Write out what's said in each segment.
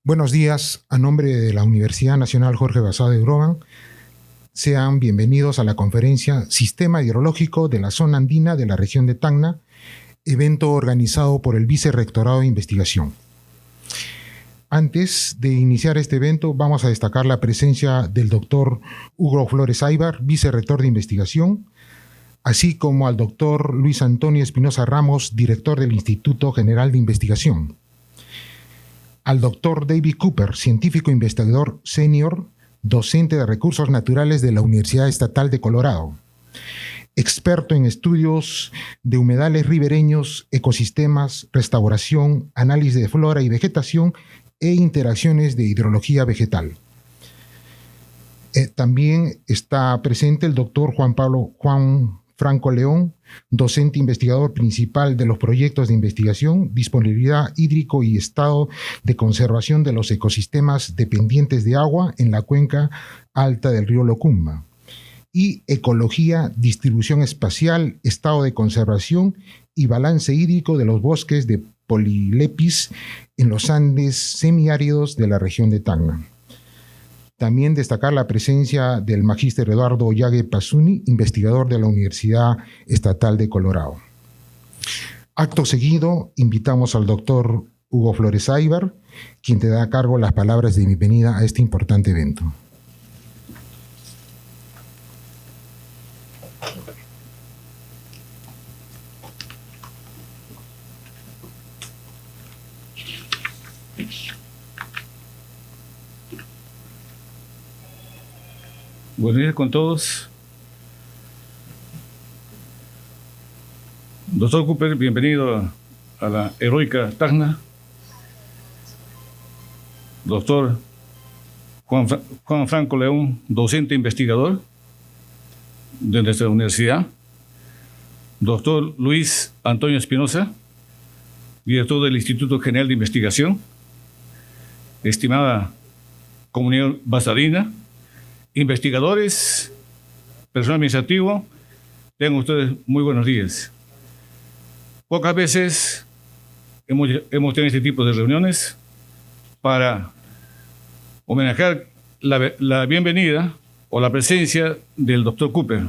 Buenos días, a nombre de la Universidad Nacional Jorge Basadre de Groban, sean bienvenidos a la conferencia Sistema Hidrológico de la Zona Andina de la región de Tacna, evento organizado por el Vicerrectorado de Investigación. Antes de iniciar este evento, vamos a destacar la presencia del doctor Hugo Flores Aybar, Vicerrector de Investigación, así como al doctor Luis Antonio Espinosa Ramos, director del Instituto General de Investigación. Al doctor David Cooper, científico investigador senior, docente de recursos naturales de la Universidad Estatal de Colorado, experto en estudios de humedales ribereños, ecosistemas, restauración, análisis de flora y vegetación e interacciones de hidrología vegetal. También está presente el doctor Juan Franco León, docente investigador principal de los proyectos de investigación, disponibilidad hídrico y estado de conservación de los ecosistemas dependientes de agua en la cuenca alta del río Locumba, y ecología, distribución espacial, estado de conservación y balance hídrico de los bosques de Polilepis en los Andes semiáridos de la región de Tacna. También destacar la presencia del magíster Eduardo Ollague Pasuni, investigador de la Universidad Estatal de Colorado. Acto seguido, invitamos al doctor Hugo Flores Aybar, quien te da a cargo las palabras de bienvenida a este importante evento. Buenos días con todos. Doctor Cooper, bienvenido a la heroica Tacna. Doctor Juan Franco León, docente investigador de nuestra universidad. Doctor Luis Antonio Espinosa, director del Instituto General de Investigación. Estimada comunidad basadina, investigadores, personal administrativo, tengan ustedes muy buenos días. Pocas veces hemos tenido este tipo de reuniones para homenajear la bienvenida o la presencia del doctor Cooper.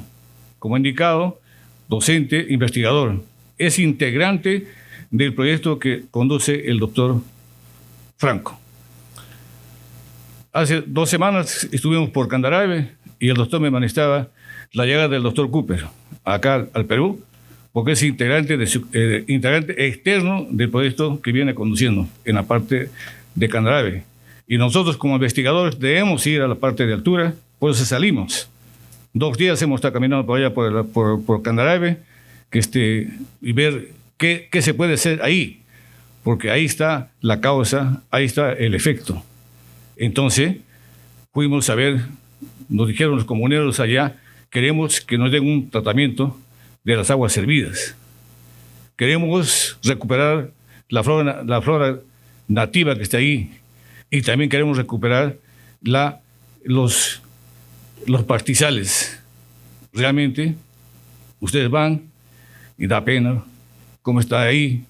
Como indicado, docente, investigador. Es integrante del proyecto que conduce el doctor Franco. Hace 2 semanas estuvimos por Candarave y el doctor me manifestaba la llegada del doctor Cooper acá al Perú, porque es integrante externo del proyecto que viene conduciendo en la parte de Candarave. Y nosotros como investigadores debemos ir a la parte de altura, por eso salimos. 2 días hemos estado caminando por allá por Candarave y ver qué se puede hacer ahí, porque ahí está la causa, ahí está el efecto. Entonces, fuimos a ver, nos dijeron los comuneros allá, queremos que nos den un tratamiento de las aguas servidas. Queremos recuperar la flora nativa que está ahí, y también queremos recuperar los pastizales. Realmente, ustedes van y da pena cómo está ahí,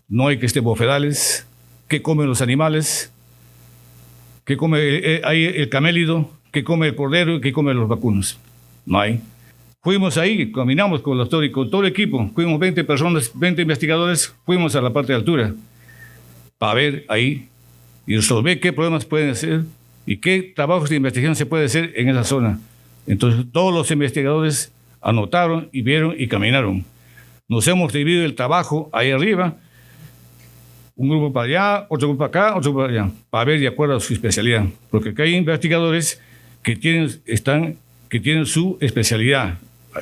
no hay bofedales, qué comen los animales, que come ahí el camélido, que come el cordero, que come los vacunos. No hay. Fuimos ahí, caminamos con el doctor y con todo el equipo. Fuimos 20 personas, 20 investigadores, fuimos a la parte de altura para ver ahí y resolver qué problemas pueden hacer y qué trabajos de investigación se puede hacer en esa zona. Entonces, todos los investigadores anotaron y vieron y caminaron. Nos hemos dividido el trabajo ahí arriba. Un grupo para allá, otro grupo para acá, otro grupo para allá, para ver de acuerdo a su especialidad. Porque acá hay investigadores que tienen su especialidad.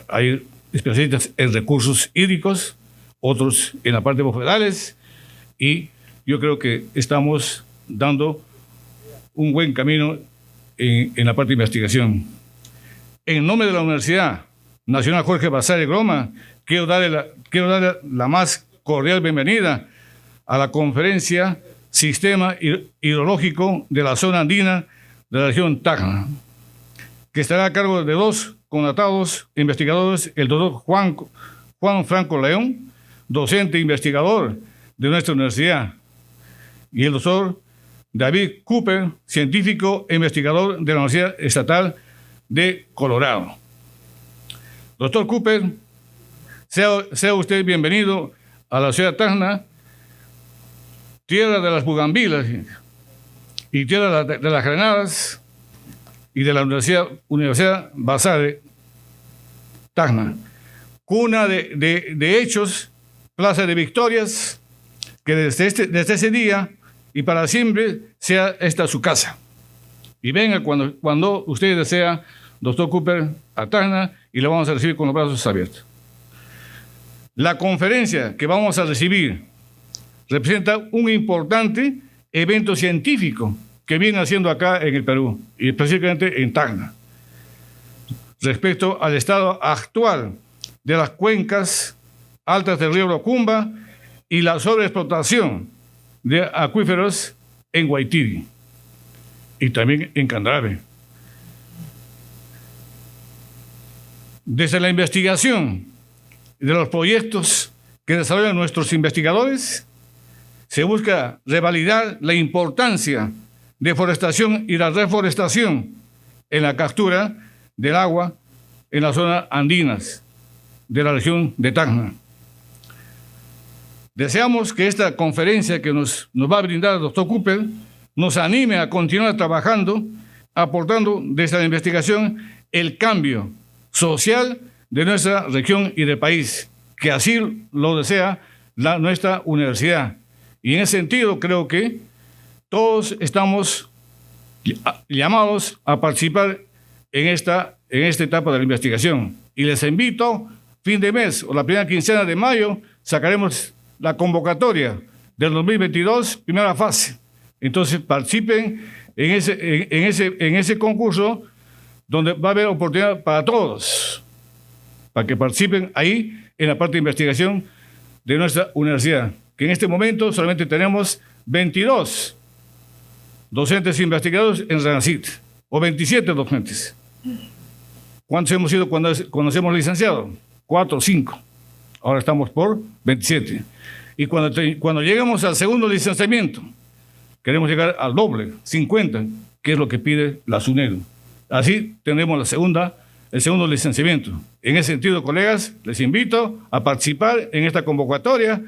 Hay especialistas en recursos hídricos, otros en la parte de bofedales, y yo creo que estamos dando un buen camino en la parte de investigación. En nombre de la Universidad Nacional Jorge Basadre de Groban, quiero darle la más cordial bienvenida a la conferencia Sistema Hidrológico de la Zona Andina de la región Tacna, que estará a cargo de 2 connotado investigadores, el doctor Juan Franco León, docente e investigador de nuestra universidad, y el doctor David Cooper, científico e investigador de la Universidad Estatal de Colorado. Doctor Cooper, sea usted bienvenido a la ciudad de Tacna, tierra de las bugambilas y tierra de las granadas y de la Universidad Basadre Tacna, cuna de hechos, plaza de victorias, que desde ese día y para siempre sea esta su casa. Y venga cuando usted desea, doctor Cooper, a Tacna, y lo vamos a recibir con los brazos abiertos. La conferencia que vamos a recibir representa un importante evento científico que viene haciendo acá en el Perú, y específicamente en Tacna, respecto al estado actual de las cuencas altas del río Locumba y la sobreexplotación de acuíferos en Guaitiri y también en Candarave. Desde la investigación de los proyectos que desarrollan nuestros investigadores, se busca revalidar la importancia de forestación y la reforestación en la captura del agua en las zonas andinas de la región de Tacna. Deseamos que esta conferencia que nos va a brindar el doctor Cooper nos anime a continuar trabajando, aportando desde la investigación el cambio social de nuestra región y del país, que así lo desea nuestra universidad. Y en ese sentido creo que todos estamos llamados a participar en esta etapa de la investigación. Y les invito, fin de mes o la primera quincena de mayo, sacaremos la convocatoria del 2022, primera fase. Entonces participen en ese concurso, donde va a haber oportunidad para todos, para que participen ahí en la parte de investigación de nuestra universidad, que en este momento solamente tenemos 22 docentes investigadores en RENACYT, o 27 docentes. ¿Cuántos hemos sido cuando nos hemos licenciado? 4 o 5. Ahora estamos por 27. Y cuando lleguemos al segundo licenciamiento, queremos llegar al doble, 50, que es lo que pide la SUNEDU. Así tendremos el segundo licenciamiento. En ese sentido, colegas, les invito a participar en esta convocatoria.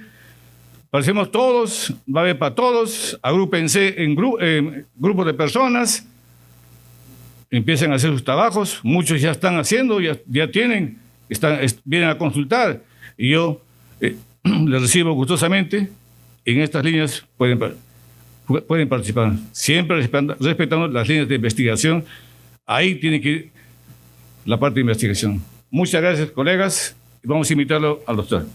Participemos todos, va a haber para todos, agrúpense en grupos de personas, empiecen a hacer sus trabajos, muchos ya están haciendo, ya tienen, vienen a consultar, y yo les recibo gustosamente. En estas líneas pueden participar, siempre respetando las líneas de investigación. Ahí tiene que ir la parte de investigación. Muchas gracias, colegas, y vamos a invitarlo al doctor.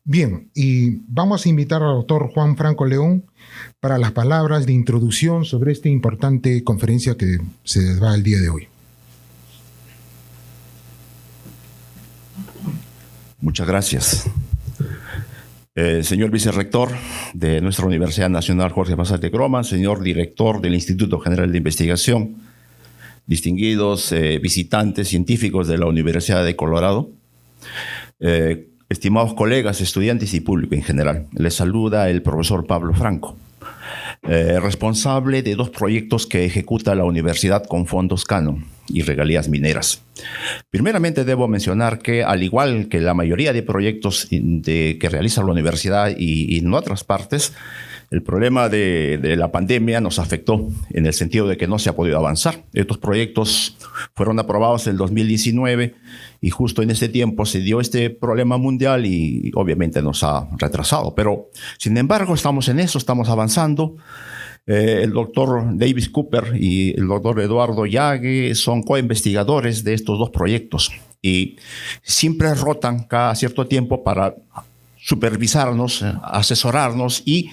Bien, y vamos a invitar al doctor Juan Franco León para las palabras de introducción sobre esta importante conferencia que se va el día de hoy. Muchas gracias. Señor vicerrector de nuestra Universidad Nacional Jorge Basadre Groma, señor director del Instituto General de Investigación, distinguidos visitantes científicos de la Universidad de Colorado, estimados colegas, estudiantes y público en general, les saluda el profesor Pablo Franco, responsable de 2 proyectos que ejecuta la universidad con fondos Canon y regalías mineras. Primeramente debo mencionar que, al igual que la mayoría de proyectos que realiza la universidad y en otras partes, el problema de la pandemia nos afectó en el sentido de que no se ha podido avanzar. Estos proyectos fueron aprobados en el 2019 y justo en ese tiempo se dio este problema mundial y obviamente nos ha retrasado. Pero, sin embargo, estamos en eso, estamos avanzando. El doctor David Cooper y el doctor Eduardo Yague son coinvestigadores de estos 2 proyectos y siempre rotan cada cierto tiempo para supervisarnos, asesorarnos y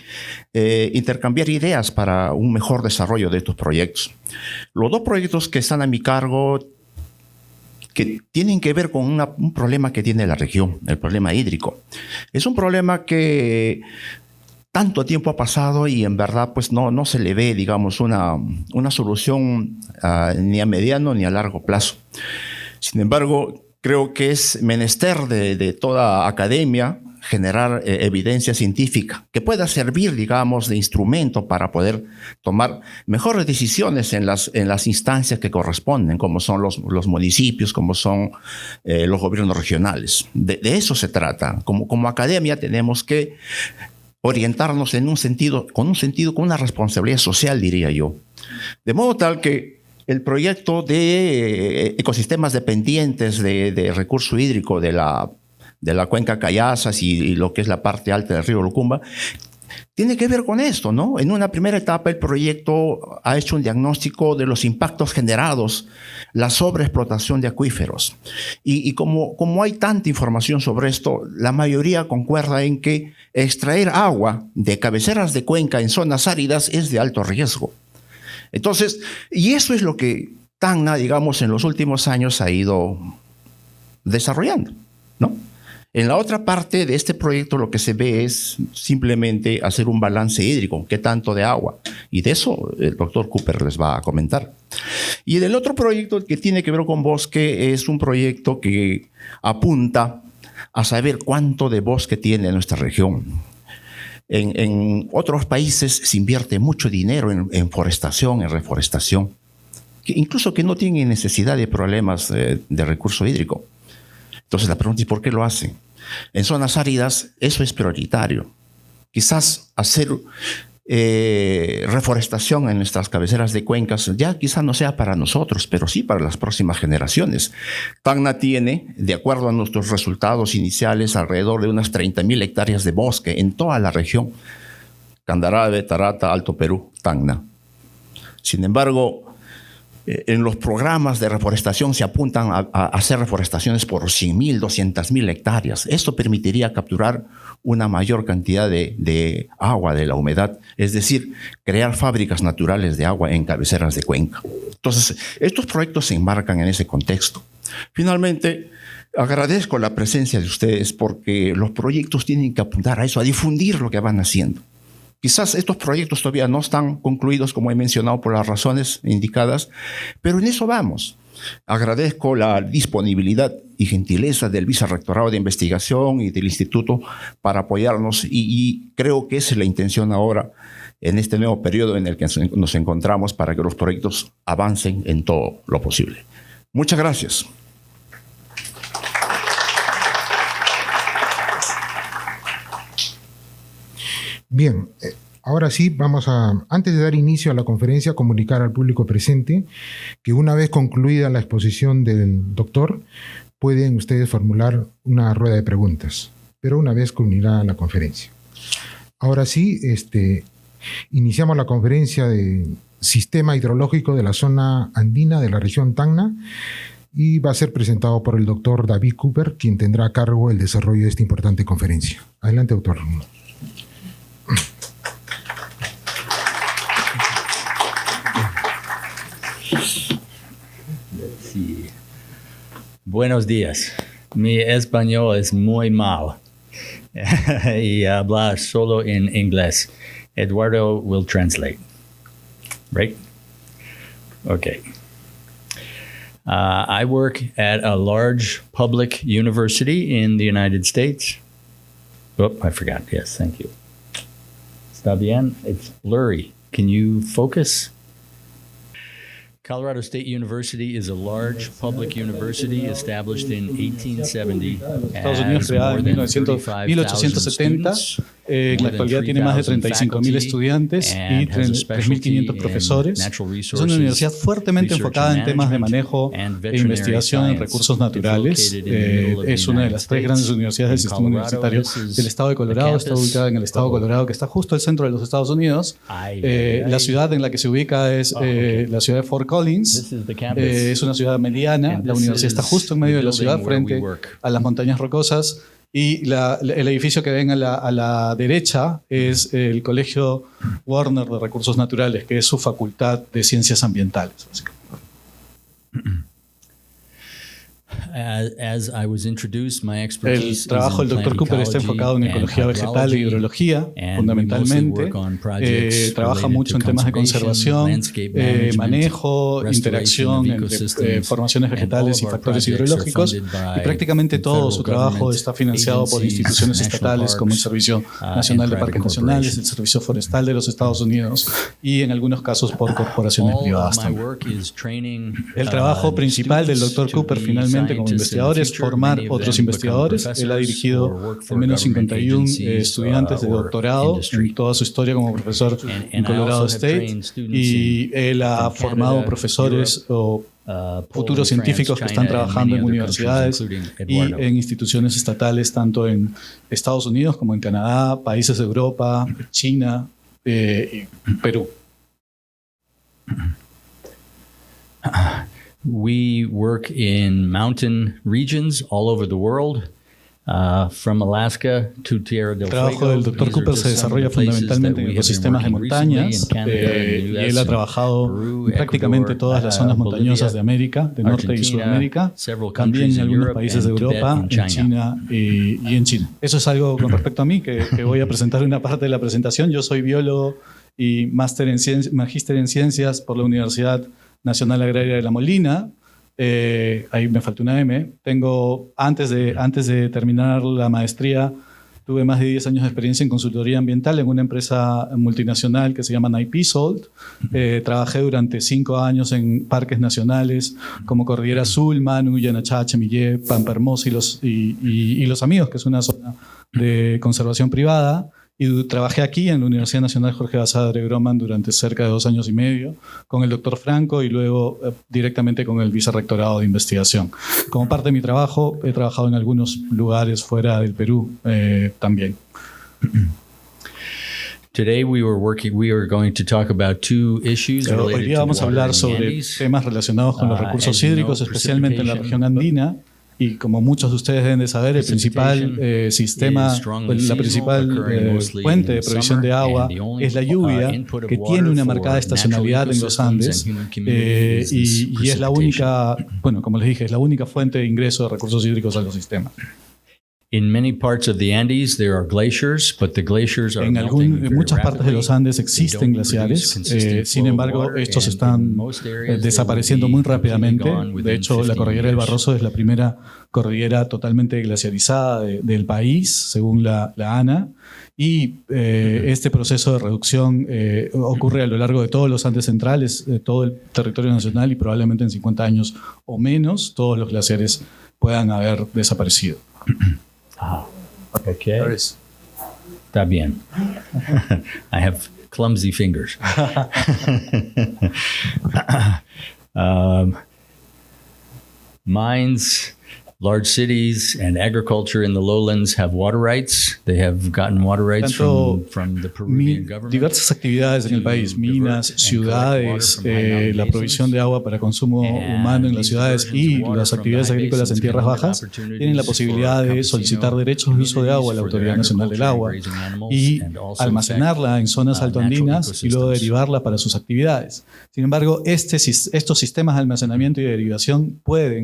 intercambiar ideas para un mejor desarrollo de estos proyectos. Los 2 proyectos que están a mi cargo que tienen que ver con un problema que tiene la región, el problema hídrico. Es un problema que tanto tiempo ha pasado y en verdad pues no se le ve, digamos, una solución ni a mediano ni a largo plazo. Sin embargo, creo que es menester de toda academia generar evidencia científica que pueda servir, digamos, de instrumento para poder tomar mejores decisiones en las instancias que corresponden, como son los municipios, como son los gobiernos regionales. De eso se trata. Como academia tenemos que orientarnos con una responsabilidad social, diría yo. De modo tal que el proyecto de ecosistemas dependientes de recurso hídrico de la cuenca Cayazas y lo que es la parte alta del río Lucumba, tiene que ver con esto, ¿no? En una primera etapa el proyecto ha hecho un diagnóstico de los impactos generados, la sobreexplotación de acuíferos. Y como hay tanta información sobre esto, la mayoría concuerda en que extraer agua de cabeceras de cuenca en zonas áridas es de alto riesgo. Entonces, y eso es lo que Tacna, digamos, en los últimos años ha ido desarrollando, ¿no? En la otra parte de este proyecto lo que se ve es simplemente hacer un balance hídrico, qué tanto de agua. Y de eso el doctor Cooper les va a comentar. Y del otro proyecto que tiene que ver con bosque es un proyecto que apunta a saber cuánto de bosque tiene nuestra región. En otros países se invierte mucho dinero en forestación, en reforestación, incluso que no tienen necesidad de problemas de recurso hídrico. Entonces la pregunta es ¿por qué lo hacen? En zonas áridas eso es prioritario. Quizás hacer reforestación en nuestras cabeceras de cuencas ya quizás no sea para nosotros, pero sí para las próximas generaciones. Tacna tiene, de acuerdo a nuestros resultados iniciales, alrededor de unas 30.000 hectáreas de bosque en toda la región. Candarave, Tarata, Alto Perú, Tacna. Sin embargo, en los programas de reforestación se apuntan a hacer reforestaciones por 100.000, 200.000 hectáreas. Esto permitiría capturar una mayor cantidad de agua, de la humedad, es decir, crear fábricas naturales de agua en cabeceras de cuenca. Entonces, estos proyectos se enmarcan en ese contexto. Finalmente, agradezco la presencia de ustedes porque los proyectos tienen que apuntar a eso, a difundir lo que van haciendo. Quizás estos proyectos todavía no están concluidos, como he mencionado, por las razones indicadas, pero en eso vamos. Agradezco la disponibilidad y gentileza del Vicerrectorado de Investigación y del Instituto para apoyarnos y creo que esa es la intención ahora en este nuevo periodo en el que nos encontramos para que los proyectos avancen en todo lo posible. Muchas gracias. Bien, ahora sí vamos a, antes de dar inicio a la conferencia, comunicar al público presente que una vez concluida la exposición del doctor, pueden ustedes formular una rueda de preguntas, pero una vez culminada la conferencia. Ahora sí, iniciamos la conferencia de Sistema Hidrológico de la Zona Andina de la región Tacna y va a ser presentado por el doctor David Cooper, quien tendrá a cargo el desarrollo de esta importante conferencia. Adelante, doctor. Sí. Buenos días. Mi español es muy mal y hablar solo en inglés. Eduardo will translate. Right? Okay. I work at a large public university in the United States. Oh, I forgot. Yes, thank you. Está bien? It's blurry. Can you focus? Colorado State University is a large public university established in 1870. Estados Unidos creada en 1870. En la actualidad tiene más de 35.000 estudiantes y 3.500 profesores. Es una universidad fuertemente enfocada en temas de manejo e investigación en recursos naturales. Es una de las 3 grandes universidades del sistema universitario del estado de Colorado. Está ubicada en el estado de Colorado, que está justo al centro de los Estados Unidos. La ciudad en la que se ubica es la ciudad de Fort Collins. Es una ciudad mediana. La universidad está justo en medio de la ciudad, frente a las montañas rocosas. Y el edificio que ven a la derecha es el Colegio Warner de Recursos Naturales, que es su facultad de Ciencias Ambientales, básicamente. El trabajo del Dr. Cooper está enfocado en ecología vegetal e hidrología, fundamentalmente. Trabaja mucho en temas de conservación, manejo, interacción entre formaciones vegetales y factores hidrológicos, y prácticamente todo su trabajo está financiado por instituciones estatales como el Servicio Nacional de Parques Nacionales, el Servicio Forestal de los Estados Unidos y en algunos casos por corporaciones privadas también. El trabajo principal del Dr. Cooper finalmente como investigador es formar otros investigadores. Él ha dirigido al menos 51 estudiantes de doctorado en toda su historia como profesor en Colorado State, y él ha formado profesores o futuros científicos que están trabajando en universidades y en instituciones estatales tanto en Estados Unidos como en Canadá, países de Europa, China y Perú. We work in mountain regions all over the world, from Alaska to Tierra del Fuego. El trabajo del Dr. Cooper se desarrolla fundamentalmente en ecosistemas de montañas, y él ha trabajado en prácticamente todas las zonas montañosas de América, de Norte y Sudamérica, también en algunos países de Europa, en China y en China. Eso es algo con respecto a mí que voy a presentar una parte de la presentación. Yo soy biólogo y magíster en ciencias por la Universidad Nacional Agraria de La Molina. Ahí me falta una M. Antes de terminar la maestría, tuve más de 10 años de experiencia en consultoría ambiental en una empresa multinacional que se llama NIPSOLT. Trabajé durante 5 años en parques nacionales como Cordillera Azul, Manu, Yanachache, Millé, Pampa Hermosa y Los Amigos, que es una zona de conservación privada. Y trabajé aquí en la Universidad Nacional Jorge Basadre Groman durante cerca de 2 años y medio con el doctor Franco y luego directamente con el vicerrectorado de investigación. Como parte de mi trabajo, he trabajado en algunos lugares fuera del Perú también. Today we are going to talk about 2 issues related Hoy día vamos a hablar sobre temas relacionados con los recursos hídricos, especialmente en la región andina. Y como muchos de ustedes deben de saber, el principal sistema, la principal fuente de provisión de agua es la lluvia, que tiene una marcada estacionalidad en los Andes, y es la única, bueno, como les dije, es la única fuente de ingreso de recursos hídricos a los sistemas. In many parts of the Andes there are glaciers, but the glaciers are en muchas partes de los Andes existen glaciares, sin embargo estos están desapareciendo muy rápidamente. De hecho, la cordillera del Barroso es la primera cordillera totalmente glaciarizada del país, según la ANA, y este proceso de reducción ocurre a lo largo de todos los Andes centrales, de todo el territorio nacional, y probablemente en 50 años o menos todos los glaciares puedan haber desaparecido. Okay. Está bien. I have clumsy fingers. Mines, large cities, and agriculture in the lowlands have water rights. They have gotten water rights from the Peruvian government. Diversas actividades en el país, minas, ciudades, la provisión de agua para consumo humano en las ciudades y las actividades agrícolas en tierras bajas tienen la posibilidad de solicitar derechos de uso de agua a la Autoridad Nacional del Agua y almacenarla en zonas altoandinas y luego derivarla para sus actividades. Sin embargo, estos sistemas de almacenamiento y de derivación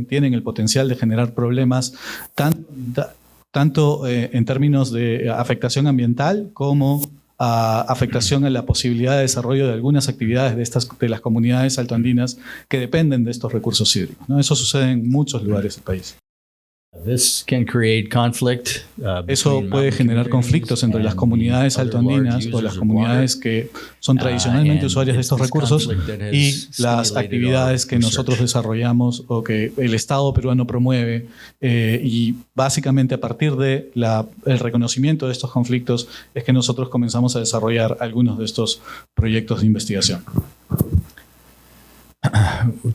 tienen el potencial de generar problemas tanto en términos de afectación ambiental como afectación a la posibilidad de desarrollo de algunas actividades de las comunidades altoandinas que dependen de estos recursos hídricos, ¿no? Eso sucede en muchos lugares del país. Eso puede generar conflictos entre las comunidades altoandinas o las comunidades que son tradicionalmente usuarias de estos recursos y las actividades que nosotros desarrollamos o que el Estado peruano promueve, y básicamente a partir de el reconocimiento de estos conflictos es que nosotros comenzamos a desarrollar algunos de estos proyectos de investigación.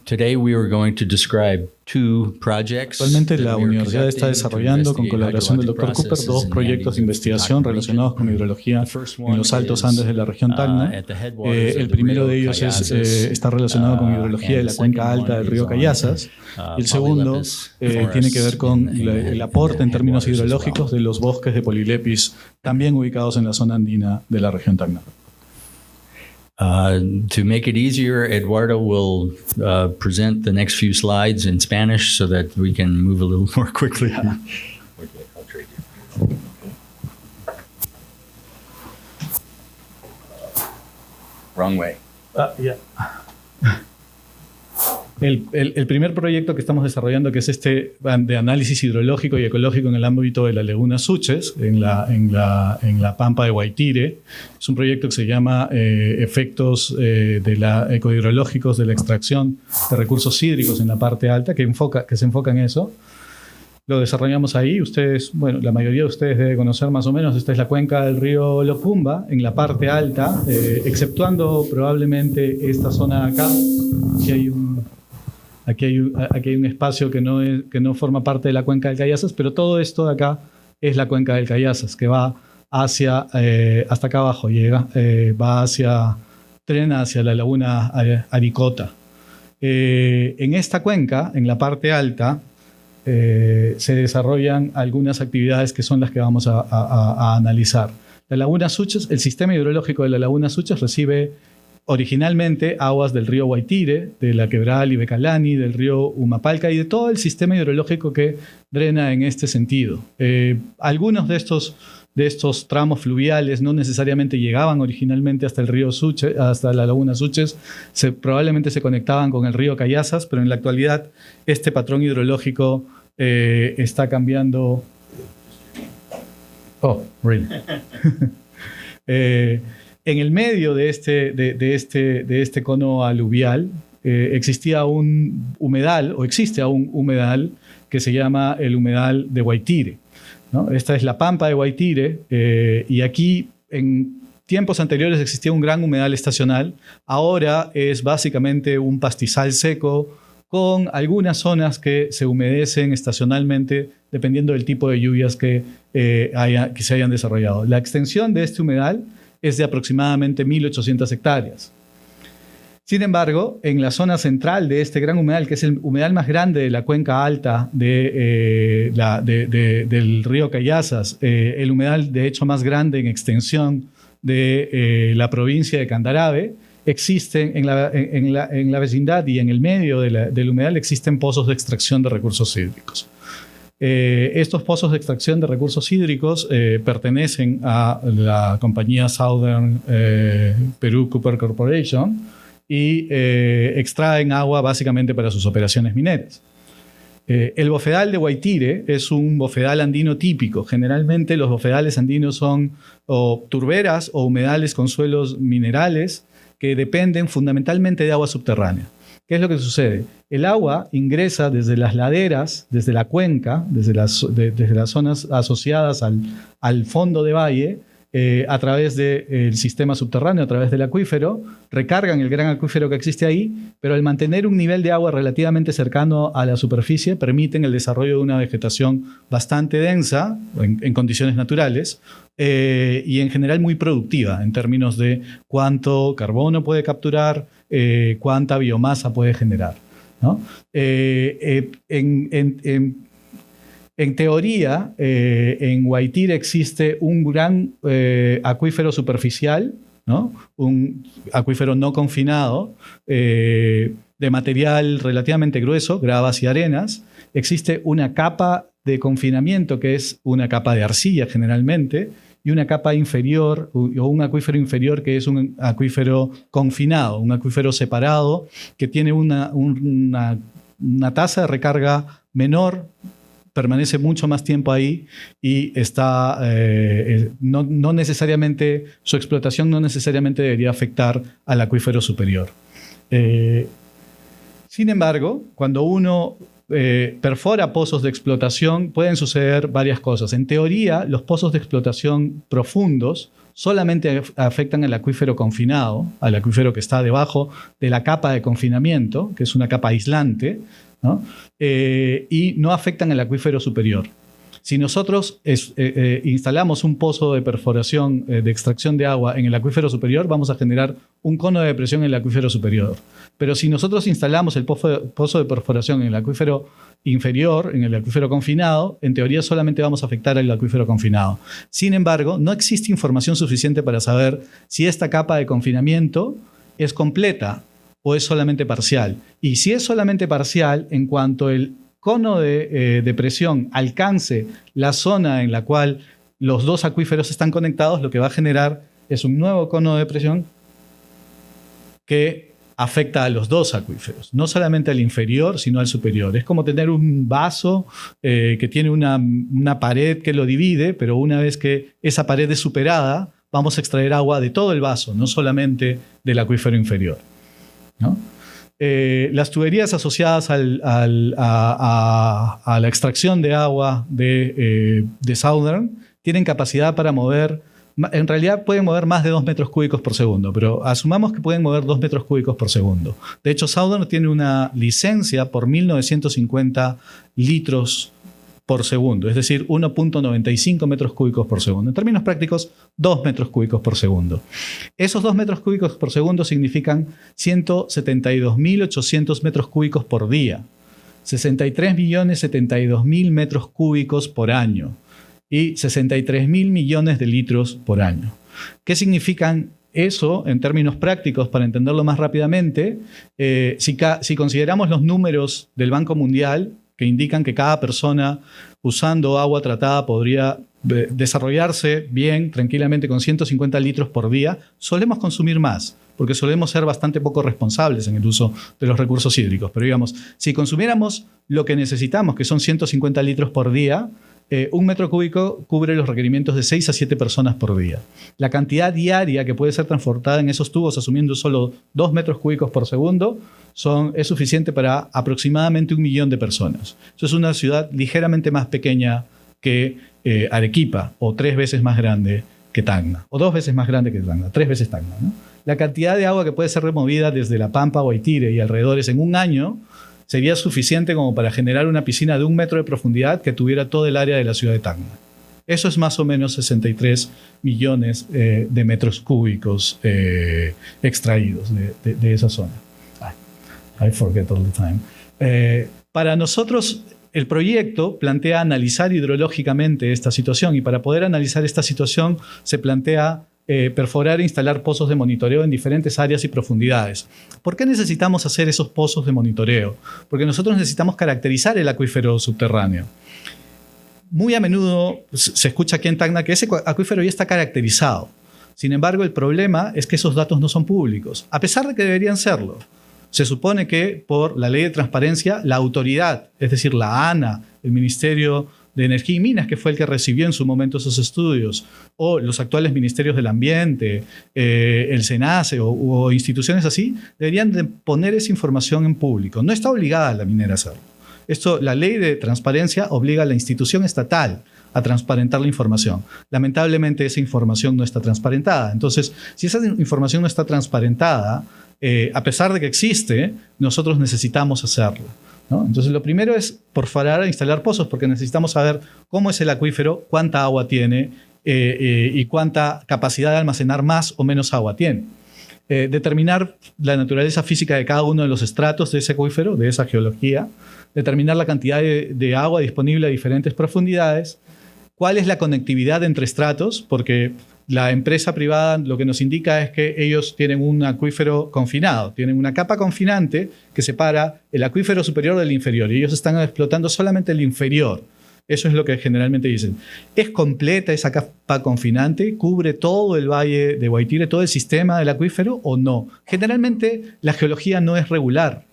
Today we are going to describe 2 projects. Actualmente la universidad está desarrollando, con colaboración del Dr. Cooper, 2 proyectos de investigación relacionados con hidrología en los altos Andes de la región Tacna. El primero de ellos está relacionado con hidrología de la cuenca alta del río Cayazas. Y el segundo tiene que ver con el aporte en términos hidrológicos de los bosques de Polylepis, también ubicados en la zona andina de la región Tacna. To make it easier, Eduardo will present the next few slides in Spanish so that we can move a little more quickly. Wrong way. Yeah. El primer proyecto que estamos desarrollando, que es este de análisis hidrológico y ecológico en el ámbito de la laguna Suches, en la pampa de Guaitire, es un proyecto que se llama Efectos ecohidrológicos de la extracción de recursos hídricos en la parte alta, que se enfoca en eso. Lo desarrollamos ahí. Ustedes, bueno, la mayoría de ustedes deben conocer más o menos. Esta es la cuenca del río Locumba, en la parte alta, exceptuando probablemente esta zona de acá. Aquí hay un espacio que no forma parte de la cuenca del Cayazas, pero todo esto de acá es la cuenca del Cayazas, que va hasta acá abajo, trena hacia la laguna Aricota. En esta cuenca, en la parte alta, se desarrollan algunas actividades que son las que vamos a analizar. La laguna Suches, el sistema hidrológico de la laguna Suches recibe originalmente aguas del río Guaitire, de la quebrada Libecalani, del río Humapalca y de todo el sistema hidrológico que drena en este sentido. Algunos de estos tramos fluviales no necesariamente llegaban originalmente hasta el río Suches, hasta la laguna Suches, probablemente se conectaban con el río Cayazas, pero en la actualidad este patrón hidrológico está cambiando. Oh, really? En el medio de este cono aluvial existía un humedal, o existe aún un humedal, que se llama el humedal de Guaitire, ¿no? Esta es la pampa de Guaitire, y aquí en tiempos anteriores existía un gran humedal estacional. Ahora es básicamente un pastizal seco con algunas zonas que se humedecen estacionalmente dependiendo del tipo de lluvias que se hayan desarrollado. La extensión de este humedal es de aproximadamente 1.800 hectáreas. Sin embargo, en la zona central de este gran humedal, que es el humedal más grande de la cuenca alta del río Cayazas, el humedal de hecho más grande en extensión de la provincia de Candarave, existen en la vecindad y en el medio del humedal existen pozos de extracción de recursos hídricos. Estos pozos de extracción de recursos hídricos pertenecen a la compañía Southern Peru Copper Corporation y extraen agua básicamente para sus operaciones mineras. El bofedal de Guaitire es un bofedal andino típico. Generalmente los bofedales andinos son o turberas o humedales con suelos minerales que dependen fundamentalmente de agua subterránea. ¿Qué es lo que sucede? El agua ingresa desde las laderas, desde la cuenca, desde las zonas asociadas al fondo de valle, a través del sistema subterráneo, a través del acuífero, recargan el gran acuífero que existe ahí, pero al mantener un nivel de agua relativamente cercano a la superficie, permiten el desarrollo de una vegetación bastante densa, en condiciones naturales, y en general muy productiva en términos de cuánto carbono puede capturar, cuánta biomasa puede generar, ¿no? En teoría, en Guaitire existe un gran acuífero superficial, ¿no? Un acuífero no confinado, de material relativamente grueso, gravas y arenas. Existe una capa de confinamiento que es una capa de arcilla generalmente, y una capa inferior o un acuífero inferior que es un acuífero confinado, un acuífero separado que tiene una tasa de recarga menor, permanece mucho más tiempo ahí y no necesariamente, su explotación no necesariamente debería afectar al acuífero superior. Sin embargo, cuando uno perfora pozos de explotación, pueden suceder varias cosas. En teoría, los pozos de explotación profundos solamente afectan al acuífero confinado, al acuífero que está debajo de la capa de confinamiento, que es una capa aislante, ¿no? Y no afectan al acuífero superior. Si nosotros instalamos un pozo de perforación, de extracción de agua en el acuífero superior, vamos a generar un cono de depresión en el acuífero superior. Pero si nosotros instalamos el pozo de perforación en el acuífero inferior, en el acuífero confinado, en teoría solamente vamos a afectar al acuífero confinado. Sin embargo, no existe información suficiente para saber si esta capa de confinamiento ¿es completa o es solamente parcial? Y si es solamente parcial, en cuanto el cono de presión alcance la zona en la cual los dos acuíferos están conectados, lo que va a generar es un nuevo cono de presión que afecta a los dos acuíferos, no solamente al inferior, sino al superior. Es como tener un vaso que tiene una pared que lo divide, pero una vez que esa pared es superada, vamos a extraer agua de todo el vaso, no solamente del acuífero inferior, ¿no? Las tuberías asociadas a la extracción de agua de Southern tienen capacidad para mover, en realidad pueden mover más de 2 metros cúbicos por segundo, pero asumamos que pueden mover 2 metros cúbicos por segundo. De hecho, Southern tiene una licencia por 1.950 litros por segundo, es decir, 1.95 metros cúbicos por segundo. En términos prácticos, 2 metros cúbicos por segundo. Esos 2 metros cúbicos por segundo significan 172.800 metros cúbicos por día, 63.072.000 metros cúbicos por año y 63.000 millones de litros por año. ¿Qué significan eso en términos prácticos para entenderlo más rápidamente? Si consideramos los números del Banco Mundial, que indican que cada persona usando agua tratada podría desarrollarse bien, tranquilamente, con 150 litros por día, solemos consumir más, porque solemos ser bastante poco responsables en el uso de los recursos hídricos. Pero digamos, si consumiéramos lo que necesitamos, que son 150 litros por día, 1 metro cúbico cubre los requerimientos de 6 a 7 personas por día. La cantidad diaria que puede ser transportada en esos tubos, asumiendo solo 2 metros cúbicos por segundo, es suficiente para aproximadamente 1 millón de personas. Eso es una ciudad ligeramente más pequeña que Arequipa, o 3 veces más grande que Tacna, o 2 veces más grande que Tacna, 3 veces Tacna, ¿no? La cantidad de agua que puede ser removida desde La Pampa, Guaitire y alrededores en un año sería suficiente como para generar una piscina de 1 metro de profundidad que tuviera todo el área de la ciudad de Tacna. Eso es más o menos 63 millones de metros cúbicos extraídos de esa zona. I forget all the time. Para nosotros, el proyecto plantea analizar hidrológicamente esta situación, y para poder analizar esta situación se plantea perforar e instalar pozos de monitoreo en diferentes áreas y profundidades. ¿Por qué necesitamos hacer esos pozos de monitoreo? Porque nosotros necesitamos caracterizar el acuífero subterráneo. Muy a menudo se escucha aquí en Tacna que ese acuífero ya está caracterizado. Sin embargo, el problema es que esos datos no son públicos, a pesar de que deberían serlo. Se supone que por la ley de transparencia, la autoridad, es decir, la ANA, el Ministerio de Energía y Minas, que fue el que recibió en su momento esos estudios, o los actuales ministerios del ambiente, el SENACE o instituciones así, deberían de poner esa información en público. No está obligada la minera a hacerlo. La ley de transparencia obliga a la institución estatal a transparentar la información. Lamentablemente esa información no está transparentada. Entonces, si esa información no está transparentada, a pesar de que existe, nosotros necesitamos hacerlo, ¿no? Entonces, lo primero es perforar e instalar pozos, porque necesitamos saber cómo es el acuífero, cuánta agua tiene y cuánta capacidad de almacenar más o menos agua tiene. Determinar la naturaleza física de cada uno de los estratos de ese acuífero, de esa geología. Determinar la cantidad de agua disponible a diferentes profundidades. ¿Cuál es la conectividad entre estratos? Porque la empresa privada lo que nos indica es que ellos tienen un acuífero confinado, tienen una capa confinante que separa el acuífero superior del inferior, y ellos están explotando solamente el inferior. Eso es lo que generalmente dicen. ¿Es completa esa capa confinante? ¿Cubre todo el valle de Guaitire, todo el sistema del acuífero o no? Generalmente la geología no es regular.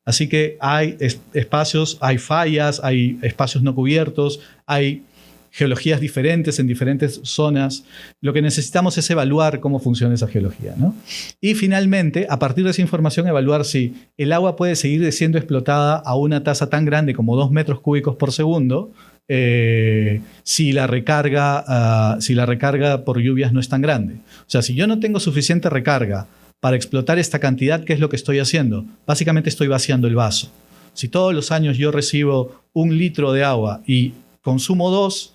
Así que hay espacios, hay fallas, hay espacios no cubiertos, hay geologías diferentes en diferentes zonas. Lo que necesitamos es evaluar cómo funciona esa geología, ¿no? Y finalmente, a partir de esa información, evaluar si el agua puede seguir siendo explotada a una tasa tan grande como 2 metros cúbicos por segundo, si la recarga por lluvias no es tan grande. O sea, si yo no tengo suficiente recarga para explotar esta cantidad, ¿qué es lo que estoy haciendo? Básicamente estoy vaciando el vaso. Si todos los años yo recibo 1 litro de agua y consumo 2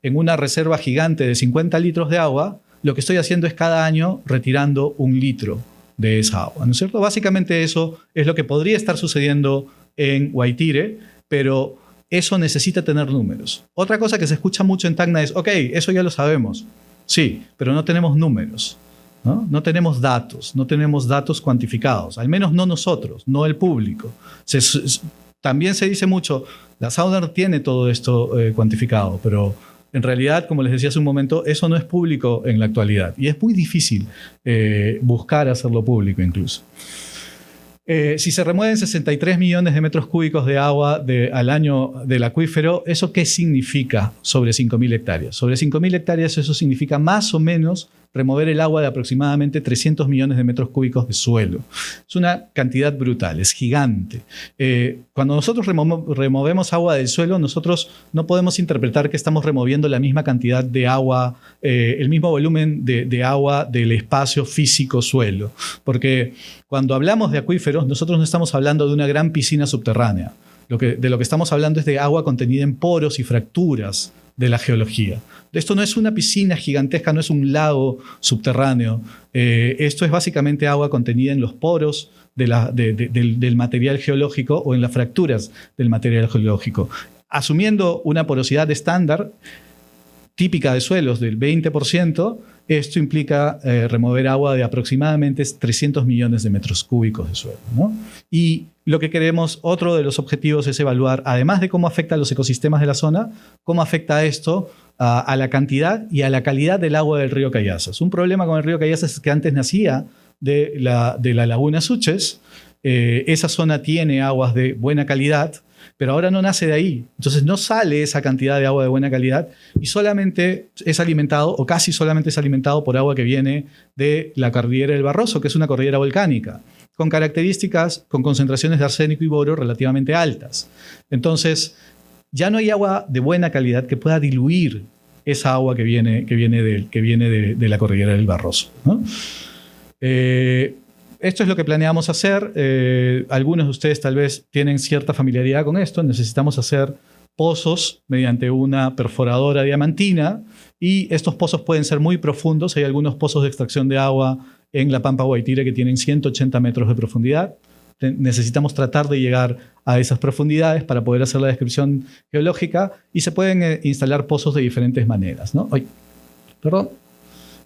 en una reserva gigante de 50 litros de agua, lo que estoy haciendo es cada año retirando 1 litro de esa agua, ¿no es cierto? Básicamente eso es lo que podría estar sucediendo en Guaitire, pero eso necesita tener números. Otra cosa que se escucha mucho en Tacna es, ok, eso ya lo sabemos. Sí, pero no tenemos números. No tenemos datos cuantificados, al menos no nosotros, no el público. También se dice mucho, la Southern tiene todo esto cuantificado, pero en realidad, como les decía hace un momento, eso no es público en la actualidad y es muy difícil buscar hacerlo público incluso. Si se remueven 63 millones de metros cúbicos de agua al año del acuífero, ¿eso qué significa sobre 5.000 hectáreas? Sobre 5.000 hectáreas eso significa más o menos remover el agua de aproximadamente 300 millones de metros cúbicos de suelo. Es una cantidad brutal, es gigante. Cuando nosotros removemos agua del suelo, nosotros no podemos interpretar que estamos removiendo la misma cantidad de agua, el mismo volumen de agua del espacio físico suelo. Porque cuando hablamos de acuíferos, nosotros no estamos hablando de una gran piscina subterránea. De lo que estamos hablando es de agua contenida en poros y fracturas de la geología. Esto no es una piscina gigantesca, no es un lago subterráneo. Esto es básicamente agua contenida en los poros del material geológico o en las fracturas del material geológico. Asumiendo una porosidad estándar típica de suelos del 20%, esto implica remover agua de aproximadamente 300 millones de metros cúbicos de suelo, ¿no? Y lo que queremos, otro de los objetivos es evaluar, además de cómo afecta a los ecosistemas de la zona, cómo afecta esto a la cantidad y a la calidad del agua del río Cayazas. Un problema con el río Cayazas es que antes nacía de la laguna Suches. Esa zona tiene aguas de buena calidad, pero ahora no nace de ahí. Entonces no sale esa cantidad de agua de buena calidad y solamente es alimentado, o casi solamente es alimentado por agua que viene de la cordillera del Barroso, que es una cordillera volcánica, con características, con concentraciones de arsénico y boro relativamente altas. Entonces, ya no hay agua de buena calidad que pueda diluir esa agua que viene de la cordillera del Barroso, ¿no? Esto es lo que planeamos hacer. Algunos de ustedes tal vez tienen cierta familiaridad con esto. Necesitamos hacer pozos mediante una perforadora diamantina y estos pozos pueden ser muy profundos. Hay algunos pozos de extracción de agua en la Pampa Guaitire que tienen 180 metros de profundidad. Necesitamos tratar de llegar a esas profundidades para poder hacer la descripción geológica y se pueden instalar pozos de diferentes maneras, ¿no?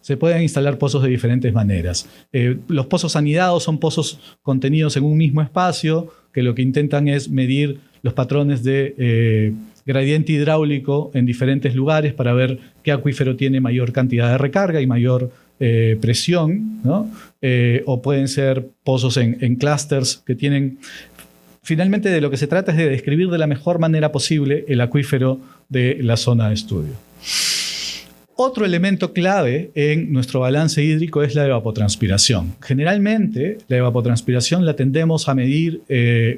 Se pueden instalar pozos de diferentes maneras. Los pozos anidados son pozos contenidos en un mismo espacio que lo que intentan es medir los patrones de gradiente hidráulico en diferentes lugares para ver qué acuífero tiene mayor cantidad de recarga y mayor presión, ¿no? O pueden ser pozos en clústeres que tienen... Finalmente, de lo que se trata es de describir de la mejor manera posible el acuífero de la zona de estudio. Otro elemento clave en nuestro balance hídrico es la evapotranspiración. Generalmente, la evapotranspiración la tendemos a medir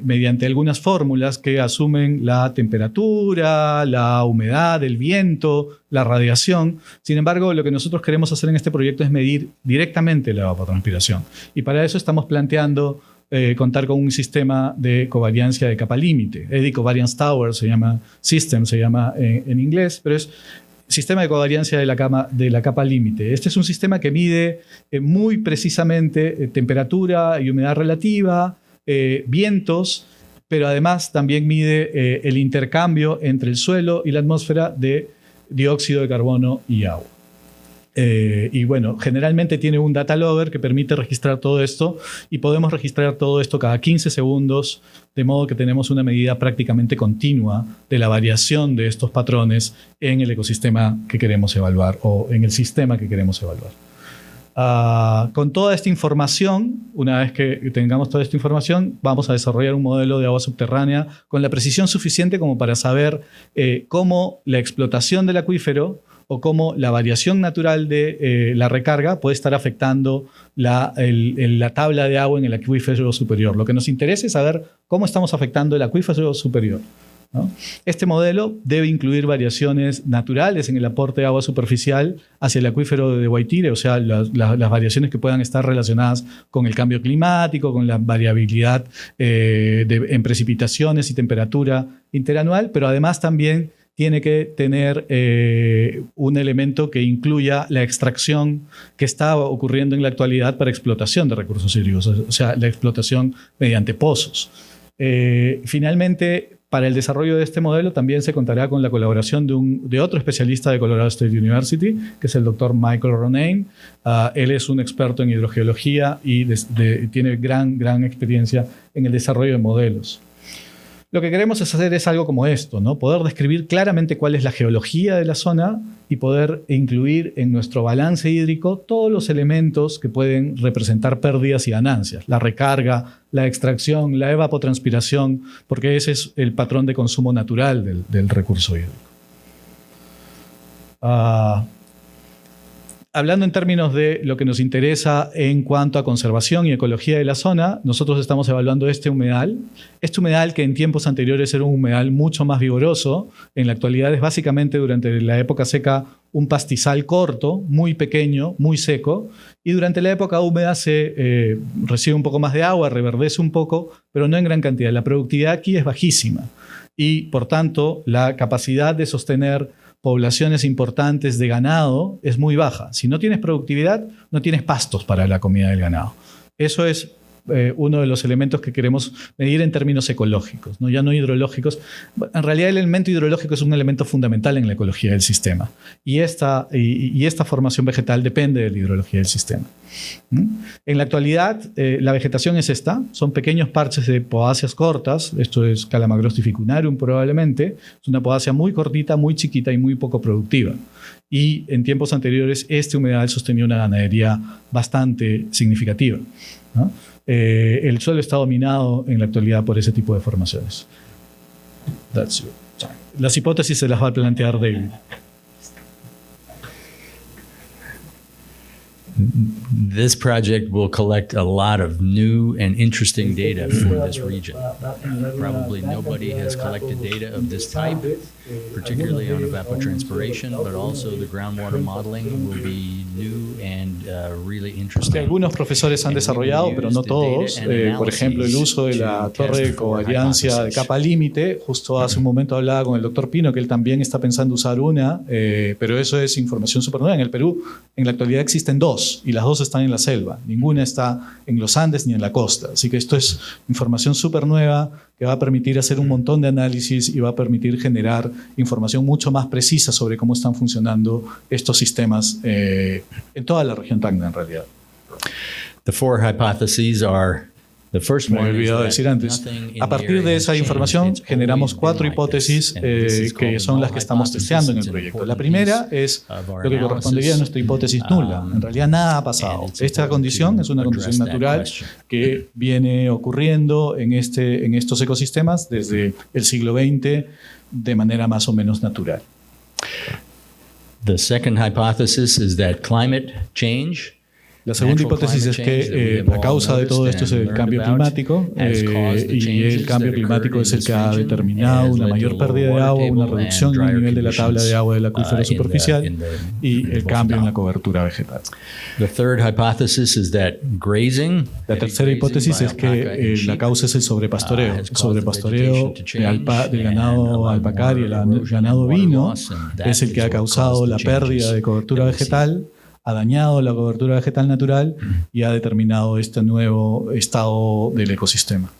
mediante algunas fórmulas que asumen la temperatura, la humedad, el viento, la radiación. Sin embargo, lo que nosotros queremos hacer en este proyecto es medir directamente la evapotranspiración. Y para eso estamos planteando contar con un sistema de covariancia de capa límite. Eddy Covariance Tower se llama en inglés, pero es sistema de covariancia de la capa límite. Este es un sistema que mide muy precisamente temperatura y humedad relativa, vientos, pero además también mide el intercambio entre el suelo y la atmósfera de dióxido de carbono y agua. Y bueno, generalmente tiene un data logger que permite registrar todo esto y podemos registrar todo esto cada 15 segundos, de modo que tenemos una medida prácticamente continua de la variación de estos patrones en el ecosistema que queremos evaluar o en el sistema que queremos evaluar. Con toda esta información, una vez que tengamos toda esta información, vamos a desarrollar un modelo de agua subterránea con la precisión suficiente como para saber cómo la explotación del acuífero o cómo la variación natural de la recarga puede estar afectando la tabla de agua en el acuífero superior. Lo que nos interesa es saber cómo estamos afectando el acuífero superior, ¿no? Este modelo debe incluir variaciones naturales en el aporte de agua superficial hacia el acuífero de Guaitire, o sea, las variaciones que puedan estar relacionadas con el cambio climático, con la variabilidad en precipitaciones y temperatura interanual, pero además también tiene que tener un elemento que incluya la extracción que está ocurriendo en la actualidad para explotación de recursos hídricos, o sea, la explotación mediante pozos. Finalmente, Para el desarrollo de este modelo también se contará con la colaboración de otro especialista de Colorado State University, que es el doctor Michael Ronayne. Él es un experto en hidrogeología y tiene gran experiencia en el desarrollo de modelos. Lo que queremos hacer es algo como esto, ¿no? Poder describir claramente cuál es la geología de la zona y poder incluir en nuestro balance hídrico todos los elementos que pueden representar pérdidas y ganancias. La recarga, la extracción, la evapotranspiración, porque ese es el patrón de consumo natural del recurso hídrico. Hablando en términos de lo que nos interesa en cuanto a conservación y ecología de la zona, nosotros estamos evaluando este humedal. Este humedal, que en tiempos anteriores era un humedal mucho más vigoroso, en la actualidad es básicamente durante la época seca un pastizal corto, muy pequeño, muy seco, y durante la época húmeda se recibe un poco más de agua, reverdece un poco, pero no en gran cantidad. La productividad aquí es bajísima y, por tanto, la capacidad de sostener poblaciones importantes de ganado es muy baja. Si no tienes productividad, no tienes pastos para la comida del ganado. Eso es uno de los elementos que queremos medir en términos ecológicos, ¿no? Ya no hidrológicos. En realidad el elemento hidrológico es un elemento fundamental en la ecología del sistema. Y esta formación vegetal depende de la hidrología del sistema. En la actualidad, la vegetación es esta. Son pequeños parches de podáceas cortas. Esto es Calamagrostis ficunarium probablemente. Es una podácea muy cortita, muy chiquita y muy poco productiva. Y en tiempos anteriores este humedal sostenía una ganadería bastante significativa, ¿no? El suelo está dominado en la actualidad por ese tipo de formaciones. Las hipótesis se las va a plantear David. This project will collect a lot of new and interesting data for this region. Probably nobody has collected data of this type, particularly on evapotranspiration, but also the groundwater modeling will be new and really interesting. Algunos profesores han desarrollado, pero no todos. Por ejemplo, el uso de la torre de covariancia de capa límite. Justo hace un momento hablaba con el doctor Pino, que él también está pensando usar una, pero eso es información súper nueva. En el Perú, en la actualidad existen dos, y las dos están en la selva. Ninguna está en los Andes ni en la costa. Así que esto es información súper nueva que va a permitir hacer un montón de análisis y va a permitir generar información mucho más precisa sobre cómo están funcionando estos sistemas en toda la región Tacna, en realidad. The four hypotheses are Me he olvidado decir antes. A partir de esa información generamos 4 hipótesis que son las que estamos testeando en el proyecto. La primera es lo que correspondería a nuestra hipótesis nula. En realidad nada ha pasado. Esta condición es una condición natural que viene ocurriendo en estos ecosistemas desde el siglo XX de manera más o menos natural. The second hypothesis is that climate change. La segunda hipótesis es que la causa de todo esto es el cambio climático y el cambio climático es el que ha determinado una mayor pérdida de agua, una reducción en el nivel de la tabla de agua del acuífero superficial y el cambio en la cobertura vegetal. La tercera hipótesis es que la causa es el sobrepastoreo. El sobrepastoreo del ganado alpacar y el ganado ovino es el que ha causado la pérdida de cobertura vegetal, ha dañado la cobertura vegetal natural y ha determinado este nuevo estado del ecosistema.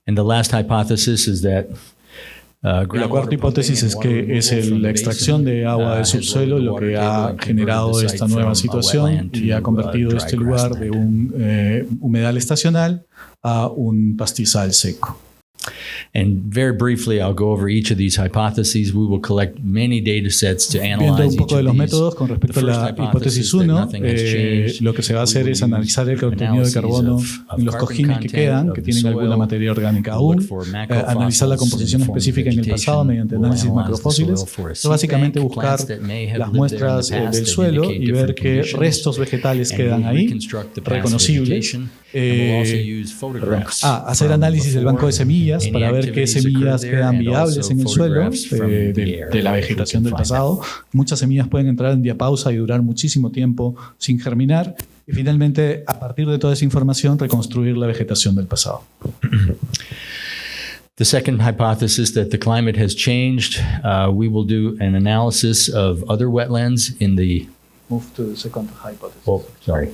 And the last hypothesis is that la cuarta hipótesis es que es la extracción de agua del subsuelo lo que ha generado esta nueva situación y ha convertido este lugar de un humedal estacional a un pastizal seco. And very briefly, I'll go over each of these hypotheses. We will collect many data sets to analyze Viendo un poco each de los of métodos con respecto a la hipótesis 1, lo que se va a hacer es analizar el contenido de carbono en los cojines que quedan, que tienen alguna materia orgánica aún, analizar la composición específica en el pasado mediante análisis macrofósiles, básicamente buscar las muestras del suelo y ver qué restos vegetales quedan ahí, reconocibles. Hacer análisis del banco de semillas para ver qué semillas quedan viables en el suelo de la vegetación del pasado. Muchas semillas pueden entrar en diapausa y durar muchísimo tiempo sin germinar. Y finalmente, a partir de toda esa información, reconstruir la vegetación del pasado. The second hypothesis that the climate has changed, we will do an analysis of other wetlands in the... Move to the second hypothesis. Oh, sorry.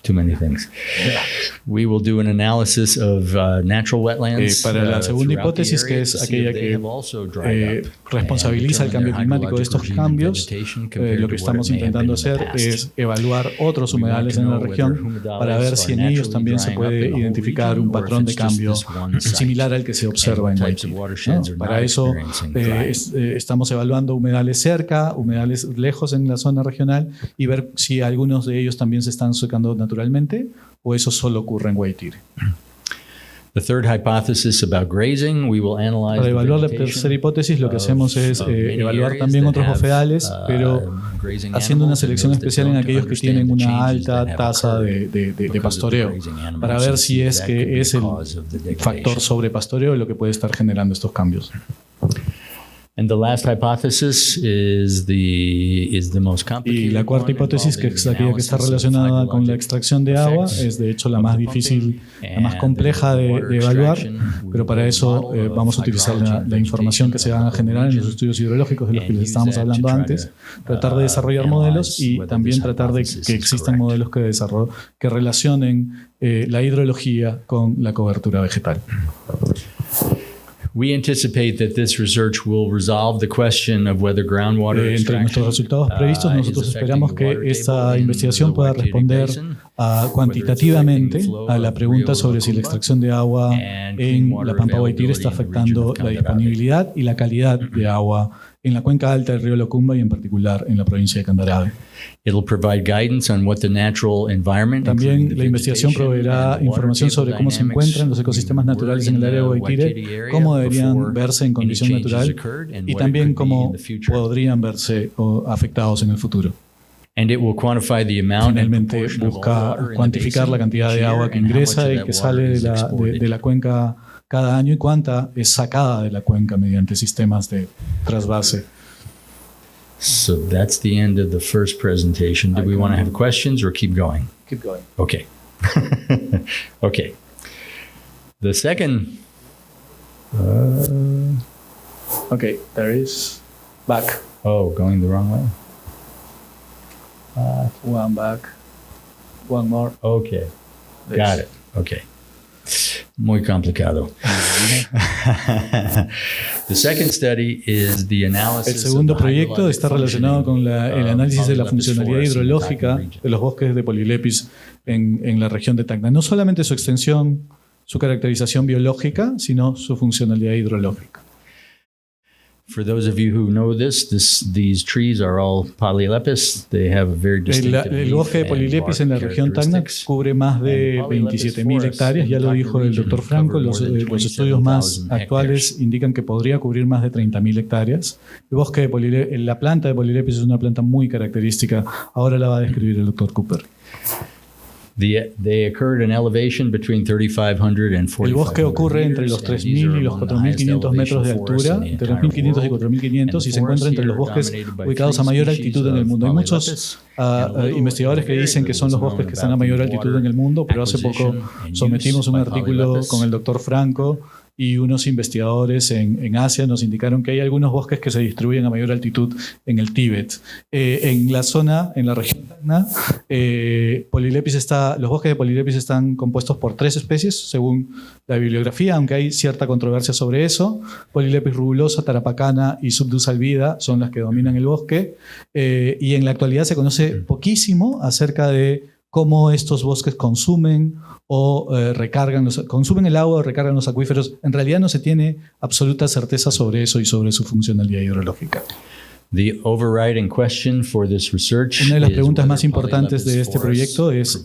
Too many things. We will do an analysis of natural wetlands. Para la segunda hipótesis, que es aquella que responsabiliza el cambio climático de estos cambios, lo que estamos intentando hacer es evaluar otros humedales en la región para ver si en ellos también se puede identificar un patrón de cambio similar al que se observa en Waitíre, ¿no? Para eso estamos evaluando humedales cerca, humedales lejos en la zona regional y ver si algunos de ellos también se están secando naturalmente o eso solo ocurre en Waitíre. The third hypothesis about grazing, we will analyze. Para evaluar la tercera hipótesis, lo que hacemos es evaluar también otros bofedales, pero haciendo una selección especial en aquellos que tienen una alta tasa de pastoreo, para ver si es que es el factor sobrepastoreo lo que puede estar generando estos cambios. And the last hypothesis is the most complicated. Y la cuarta hipótesis, que es aquella que está relacionada con la extracción de agua, es de hecho la más difícil, la más compleja de evaluar, pero para eso vamos a utilizar la información que se van a generar en los estudios hidrológicos de los que les estábamos hablando antes, tratar de desarrollar modelos y también tratar de que existan modelos que relacionen la hidrología con la cobertura vegetal. We anticipate that this research will resolve the question of whether groundwater entre nuestros resultados previstos, nosotros esperamos que esta investigación pueda responder cuantitativamente a la pregunta sobre si la extracción de agua en la Pampa Waitíre está afectando la disponibilidad y la calidad de agua en la cuenca alta del río Locumba y en particular en la provincia de Candarave. It'll provide guidance on what the natural environment. También la investigación proveerá información sobre cómo se encuentran los ecosistemas naturales en el área de Waitíre, cómo deberían verse en condición natural y también cómo podrían verse afectados en el futuro. Finalmente busca cuantificar la cantidad de agua que ingresa y que sale de la cuenca cada año y cuánta es sacada de la cuenca mediante sistemas de trasvase. So that's the end of the first presentation. Do we want to have questions or keep going? Keep going. Okay. Okay. The second. Okay, there is back. Oh, going the wrong way. One back. One more. Okay. Got it. Okay. Muy complicado. The second study is the analysis. El segundo proyecto está relacionado con el análisis de la funcionalidad hidrológica de los bosques de Polylepis en la región de Tacna. No solamente su extensión, su caracterización biológica, sino su funcionalidad hidrológica. For those of you who know these trees are all Polylepis. They have a very distinctive el bosque de Polylepis en la región Tacna cubre más de 27.000 hectáreas, ya lo dijo el doctor Franco, los estudios más actuales indican que podría cubrir más de 30.000 hectáreas. El bosque de Polylepis, la planta de Polylepis es una planta muy característica, ahora la va a describir el doctor Cooper. They occurred in elevation between 3,500 and 4,500. El bosque ocurre entre los 3.000 y los 4.500 metros de altura, entre 3.500 y 4.500, y se encuentra entre los bosques ubicados a mayor altitud en el mundo. Hay muchos investigadores que dicen que son los bosques que están a mayor altitud en el mundo, pero hace poco sometimos un artículo con el doctor Franco y unos investigadores en Asia nos indicaron que hay algunos bosques que se distribuyen a mayor altitud en el Tíbet. En la zona, en la región Tacna, los bosques de Polylepis están compuestos por 3 especies, según la bibliografía, aunque hay cierta controversia sobre eso. Polylepis rubulosa, tarapacana y Subdus albida son las que dominan el bosque. Y en la actualidad se conoce poquísimo acerca de cómo estos bosques consumen consumen el agua o recargan los acuíferos. En realidad no se tiene absoluta certeza sobre eso y sobre su funcionalidad hidrológica. The overriding question for this research Una de las preguntas más importantes de este proyecto es,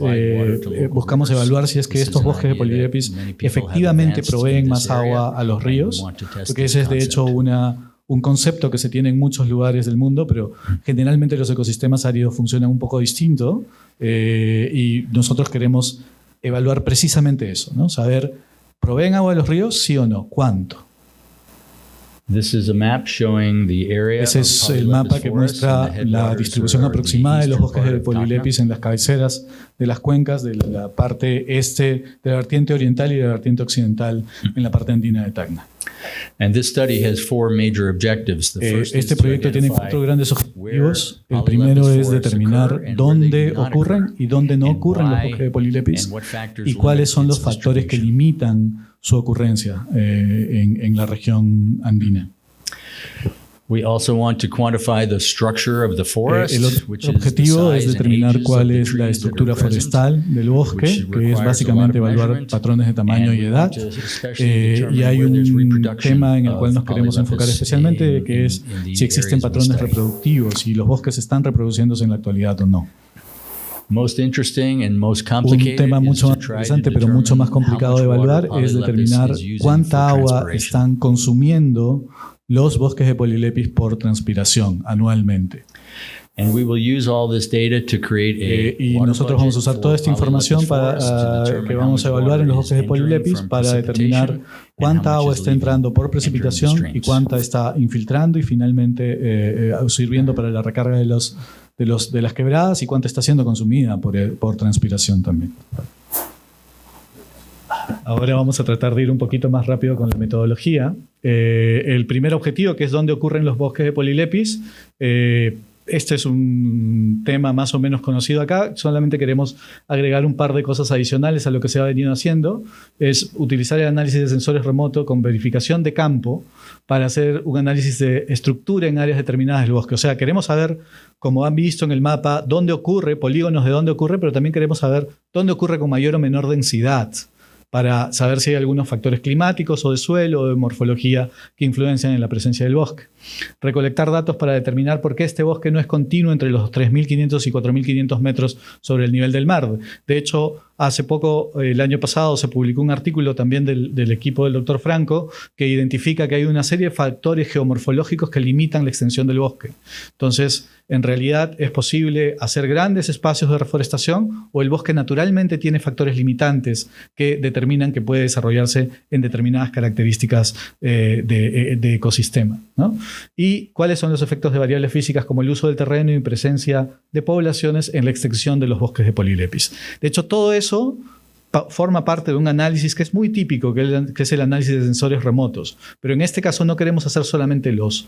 buscamos evaluar si es que estos bosques de Polylepis efectivamente proveen más agua a los ríos, porque ese es de hecho un concepto que se tiene en muchos lugares del mundo, pero generalmente los ecosistemas áridos funcionan un poco distinto y nosotros queremos evaluar precisamente eso, ¿no? Saber, ¿proveen agua a los ríos? Sí o no. ¿Cuánto? Ese es el mapa que muestra la distribución aproximada de los bosques de Polylepis en las cabeceras de las cuencas de la parte este de la vertiente oriental y de la vertiente occidental en la parte andina de Tacna. Este proyecto tiene 4 grandes objetivos. El primero es determinar dónde ocurren y dónde no ocurren los bosques de Polylepis y cuáles son los factores que limitan su ocurrencia en la región andina. El objetivo es determinar cuál es la estructura forestal del bosque, que es básicamente evaluar patrones de tamaño y edad. Y hay un tema en el cual nos queremos enfocar especialmente, que es si existen patrones reproductivos, si los bosques están reproduciéndose en la actualidad o no. Un tema mucho más interesante, pero mucho más complicado de evaluar, es determinar cuánta agua están consumiendo los bosques de Polylepis por transpiración anualmente. Y nosotros vamos a usar toda esta información que vamos a evaluar en los bosques de Polylepis para determinar cuánta agua está entrando por precipitación y cuánta está infiltrando y finalmente sirviendo para la recarga de las quebradas y cuánta está siendo consumida por transpiración también. Ahora vamos a tratar de ir un poquito más rápido con la metodología. El primer objetivo, que es dónde ocurren los bosques de Polylepis, este es un tema más o menos conocido acá. Solamente queremos agregar un par de cosas adicionales a lo que se ha venido haciendo. Es utilizar el análisis de sensores remoto con verificación de campo para hacer un análisis de estructura en áreas determinadas del bosque. O sea, queremos saber, como han visto en el mapa, dónde ocurre, polígonos de dónde ocurre, pero también queremos saber dónde ocurre con mayor o menor densidad, para saber si hay algunos factores climáticos o de suelo o de morfología que influencian en la presencia del bosque. Recolectar datos para determinar por qué este bosque no es continuo entre los 3.500 y 4.500 metros sobre el nivel del mar. De hecho, hace poco, el año pasado, se publicó un artículo también del equipo del doctor Franco que identifica que hay una serie de factores geomorfológicos que limitan la extensión del bosque. Entonces, en realidad es posible hacer grandes espacios de reforestación o el bosque naturalmente tiene factores limitantes que determinan que puede desarrollarse en determinadas características de ecosistema, ¿no? Y cuáles son los efectos de variables físicas como el uso del terreno y presencia de poblaciones en la extensión de los bosques de Polylepis. De hecho, todo eso forma parte de un análisis que es muy típico, que es el análisis de sensores remotos. Pero en este caso no queremos hacer solamente los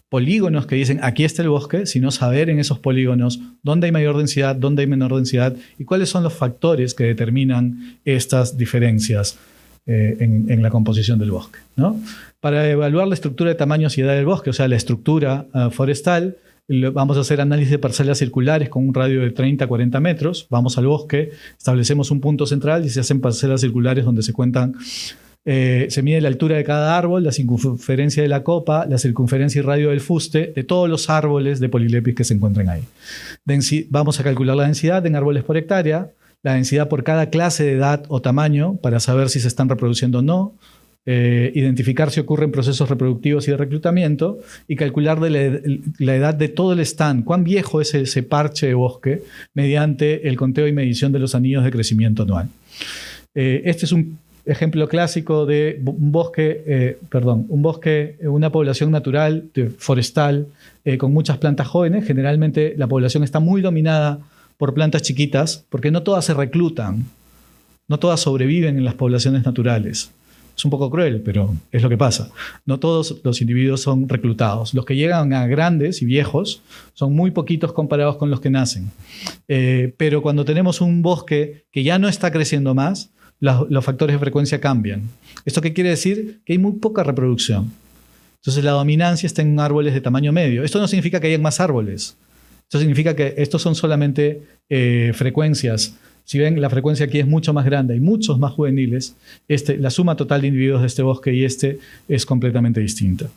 polígonos que dicen aquí está el bosque, sino saber en esos polígonos dónde hay mayor densidad, dónde hay menor densidad y cuáles son los factores que determinan estas diferencias en la composición del bosque, ¿no? Para evaluar la estructura de tamaños y edad del bosque, o sea, la estructura forestal, vamos a hacer análisis de parcelas circulares con un radio de 30 a 40 metros. Vamos al bosque, establecemos un punto central y se hacen parcelas circulares donde se cuentan. Se mide la altura de cada árbol, la circunferencia de la copa, la circunferencia y radio del fuste de todos los árboles de Polylepis que se encuentran ahí. Vamos a calcular la densidad en árboles por hectárea, la densidad por cada clase de edad o tamaño para saber si se están reproduciendo o no, identificar si ocurren procesos reproductivos y de reclutamiento y calcular la edad de todo el stand, cuán viejo es ese parche de bosque mediante el conteo y medición de los anillos de crecimiento anual. Este es un ejemplo clásico de una población natural forestal con muchas plantas jóvenes. Generalmente la población está muy dominada por plantas chiquitas porque no todas se reclutan, no todas sobreviven en las poblaciones naturales. Es un poco cruel, pero es lo que pasa. No todos los individuos son reclutados. Los que llegan a grandes y viejos son muy poquitos comparados con los que nacen. Pero cuando tenemos un bosque que ya no está creciendo más, los factores de frecuencia cambian. ¿Esto qué quiere decir? Que hay muy poca reproducción. Entonces la dominancia está en árboles de tamaño medio. Esto no significa que hayan más árboles. Esto significa que estos son solamente frecuencias. Si ven, la frecuencia aquí es mucho más grande, hay muchos más juveniles. La suma total de individuos de este bosque y es completamente distinta.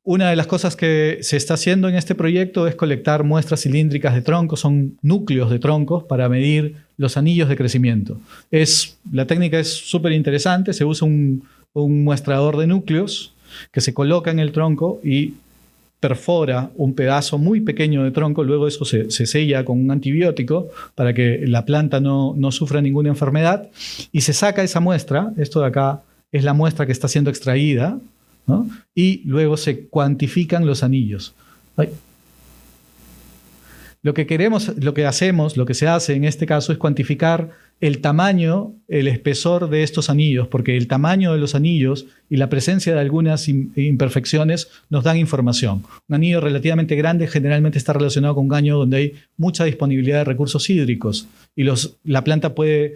Una de las cosas que se está haciendo en este proyecto es colectar muestras cilíndricas de troncos, son núcleos de troncos para medir los anillos de crecimiento. La técnica es súper interesante, se usa un muestrador de núcleos que se coloca en el tronco y perfora un pedazo muy pequeño de tronco, luego eso se sella con un antibiótico para que la planta no sufra ninguna enfermedad y se saca esa muestra, esto de acá es la muestra que está siendo extraída, ¿no? Y luego se cuantifican los anillos. Lo que se hace en este caso es cuantificar el tamaño, el espesor de estos anillos, porque el tamaño de los anillos y la presencia de algunas imperfecciones nos dan información. Un anillo relativamente grande generalmente está relacionado con un año donde hay mucha disponibilidad de recursos hídricos y la planta puede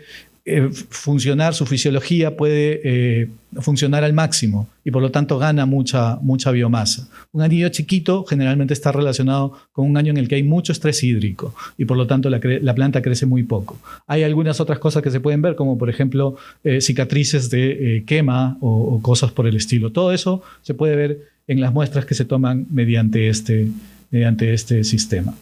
funcionar, su fisiología puede funcionar al máximo y por lo tanto gana mucha biomasa. Un anillo chiquito generalmente está relacionado con un año en el que hay mucho estrés hídrico y por lo tanto la planta crece muy poco. Hay algunas otras cosas que se pueden ver, como por ejemplo cicatrices de quema o cosas por el estilo. Todo eso se puede ver en las muestras que se toman mediante este sistema,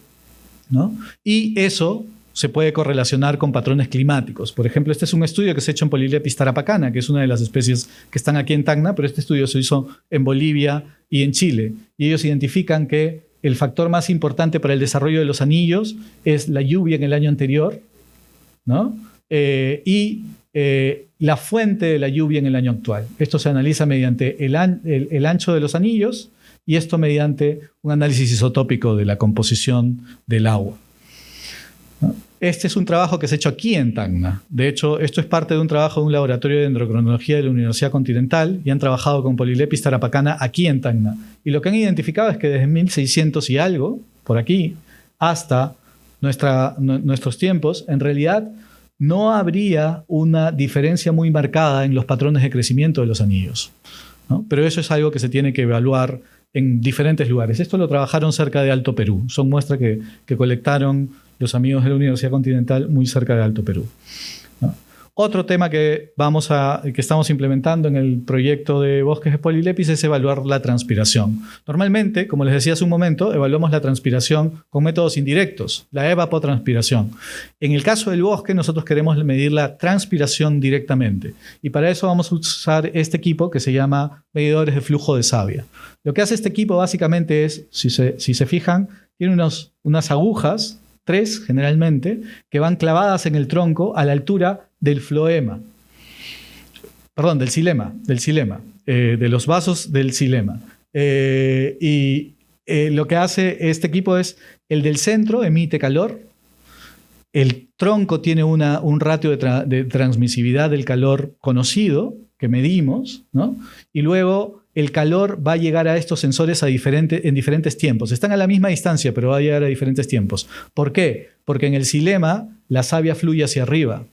¿no? Y eso se puede correlacionar con patrones climáticos. Por ejemplo, este es un estudio que se ha hecho en Polylepis tarapacana, que es una de las especies que están aquí en Tacna, pero este estudio se hizo en Bolivia y en Chile. Y ellos identifican que el factor más importante para el desarrollo de los anillos es la lluvia en el año anterior, ¿no? La fuente de la lluvia en el año actual. Esto se analiza mediante el ancho de los anillos y esto mediante un análisis isotópico de la composición del agua. Este es un trabajo que se ha hecho aquí en Tacna. De hecho, esto es parte de un trabajo de un laboratorio de dendrocronología de la Universidad Continental y han trabajado con Polylepis tarapacana aquí en Tacna. Y lo que han identificado es que desde 1600 y algo, por aquí, hasta nuestros tiempos, en realidad no habría una diferencia muy marcada en los patrones de crecimiento de los anillos, ¿no? Pero eso es algo que se tiene que evaluar en diferentes lugares. Esto lo trabajaron cerca de Alto Perú. Son muestras que colectaron los amigos de la Universidad Continental muy cerca de Alto Perú, ¿no? Otro tema que estamos implementando en el proyecto de bosques de Polylepis es evaluar la transpiración. Normalmente, como les decía hace un momento, evaluamos la transpiración con métodos indirectos, la evapotranspiración. En el caso del bosque, nosotros queremos medir la transpiración directamente. Y para eso vamos a usar este equipo que se llama medidores de flujo de savia. Lo que hace este equipo básicamente es, si se fijan, tiene unas agujas, 3 generalmente, que van clavadas en el tronco a la altura del floema. Perdón, del xilema, de los vasos del xilema. Lo que hace este equipo es, el del centro emite calor, el tronco tiene un ratio de transmisividad del calor conocido, que medimos, ¿no? Y luego el calor va a llegar a estos sensores en diferentes tiempos. Están a la misma distancia, pero va a llegar a diferentes tiempos. ¿Por qué? Porque en el xilema la savia fluye hacia arriba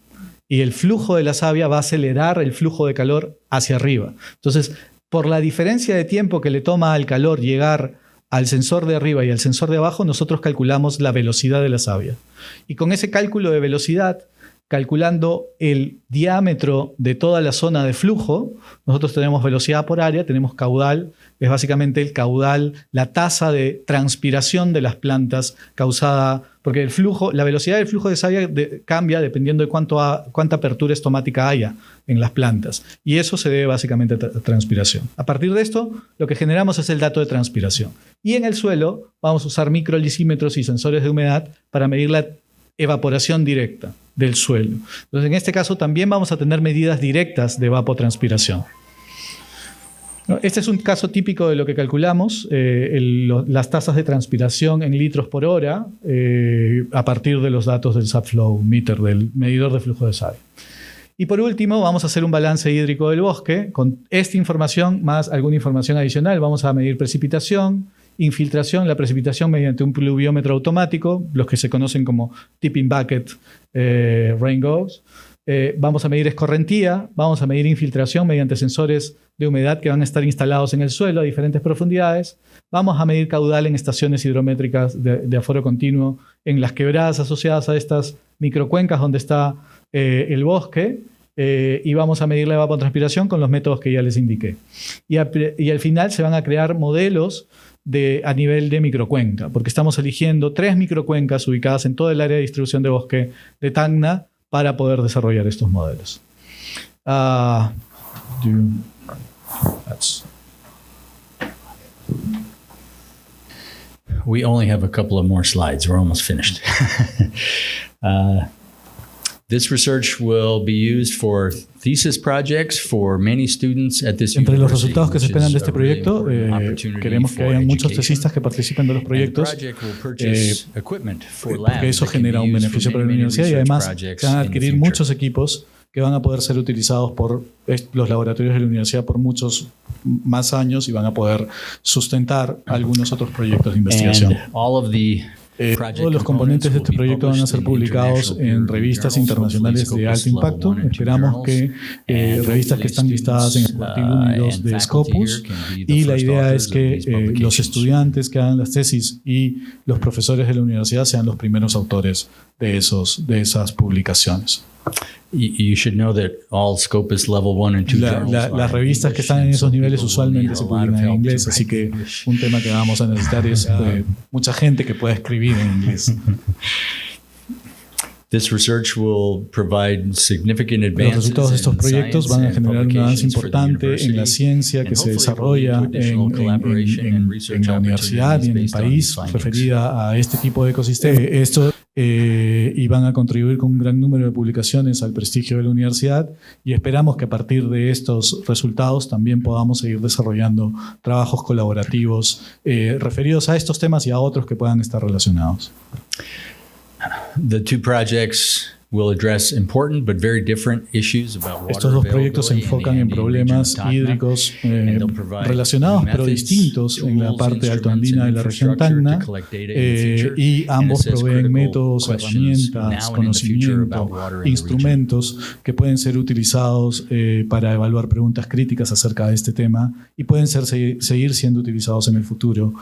y el flujo de la savia va a acelerar el flujo de calor hacia arriba. Entonces, por la diferencia de tiempo que le toma al calor llegar al sensor de arriba y al sensor de abajo, nosotros calculamos la velocidad de la savia. Y con ese cálculo de velocidad, calculando el diámetro de toda la zona de flujo, nosotros tenemos velocidad por área, tenemos caudal, es básicamente el caudal, la tasa de transpiración de las plantas causada, porque la velocidad del flujo de savia cambia dependiendo de cuánta apertura estomática haya en las plantas. Y eso se debe básicamente a transpiración. A partir de esto, lo que generamos es el dato de transpiración. Y en el suelo vamos a usar microlisímetros y sensores de humedad para medir la evaporación directa del suelo. Entonces, en este caso también vamos a tener medidas directas de evapotranspiración. Este es un caso típico de lo que calculamos, las tasas de transpiración en litros por hora a partir de los datos del Subflow Meter, del medidor de flujo de savia. Y por último, vamos a hacer un balance hídrico del bosque. Con esta información, más alguna información adicional, vamos a medir precipitación, infiltración, la precipitación mediante un pluviómetro automático, los que se conocen como tipping bucket rain gauge. Vamos a medir escorrentía, vamos a medir infiltración mediante sensores de humedad que van a estar instalados en el suelo a diferentes profundidades. Vamos a medir caudal en estaciones hidrométricas de aforo continuo en las quebradas asociadas a estas microcuencas donde está el bosque. Y vamos a medir la evapotranspiración con los métodos que ya les indiqué. Y al final se van a crear modelos a nivel de microcuenca, porque estamos eligiendo 3 microcuencas ubicadas en todo el área de distribución de bosque de Tacna para poder desarrollar estos modelos. We only have a couple of more slides. We're almost finished. This research will be used for thesis projects for many students at this Entre los university, resultados que se which esperan is de este a really proyecto, important opportunity queremos que for haya muchos education. tesistas que participen de los And the proyectos, project will purchase equipment for porque labs eso that can genera be un used beneficio for para la many universidad y research además projects se van a in the adquirir future. muchos equipos que van a poder ser utilizados por los laboratorios de la universidad por muchos más años y van a poder sustentar algunos otros proyectos de investigación. And all of the Todos los componentes de este proyecto van a ser publicados en revistas internacionales de alto impacto. Esperamos que revistas que están listadas en el cuartil 1 y 2 de Scopus, y la idea es que los estudiantes que hagan las tesis y los profesores de la universidad sean los primeros autores de esas publicaciones. You should know that all Scopus level 1 and 2 journals are Las revistas que están en esos niveles usualmente se publican en inglés, así que un tema que vamos a necesitar es mucha gente que pueda escribir en inglés. This research will provide significant advances. Los resultados de estos proyectos van a generar un avance importante en la ciencia que se desarrolla en la universidad y en el país referida a este tipo de ecosistema. Y van a contribuir con un gran número de publicaciones al prestigio de la universidad, y esperamos que a partir de estos resultados también podamos seguir desarrollando trabajos colaborativos referidos a estos temas y a otros que puedan estar relacionados. The two projects will address important but very different issues about water. Estos dos proyectos se enfocan en problemas hídricos relacionados pero distintos en la parte altoandina de la región Tacna, y ambos proveen métodos, herramientas, conocimiento, instrumentos que pueden ser utilizados para evaluar preguntas críticas acerca de este tema y pueden seguir siendo utilizados en el futuro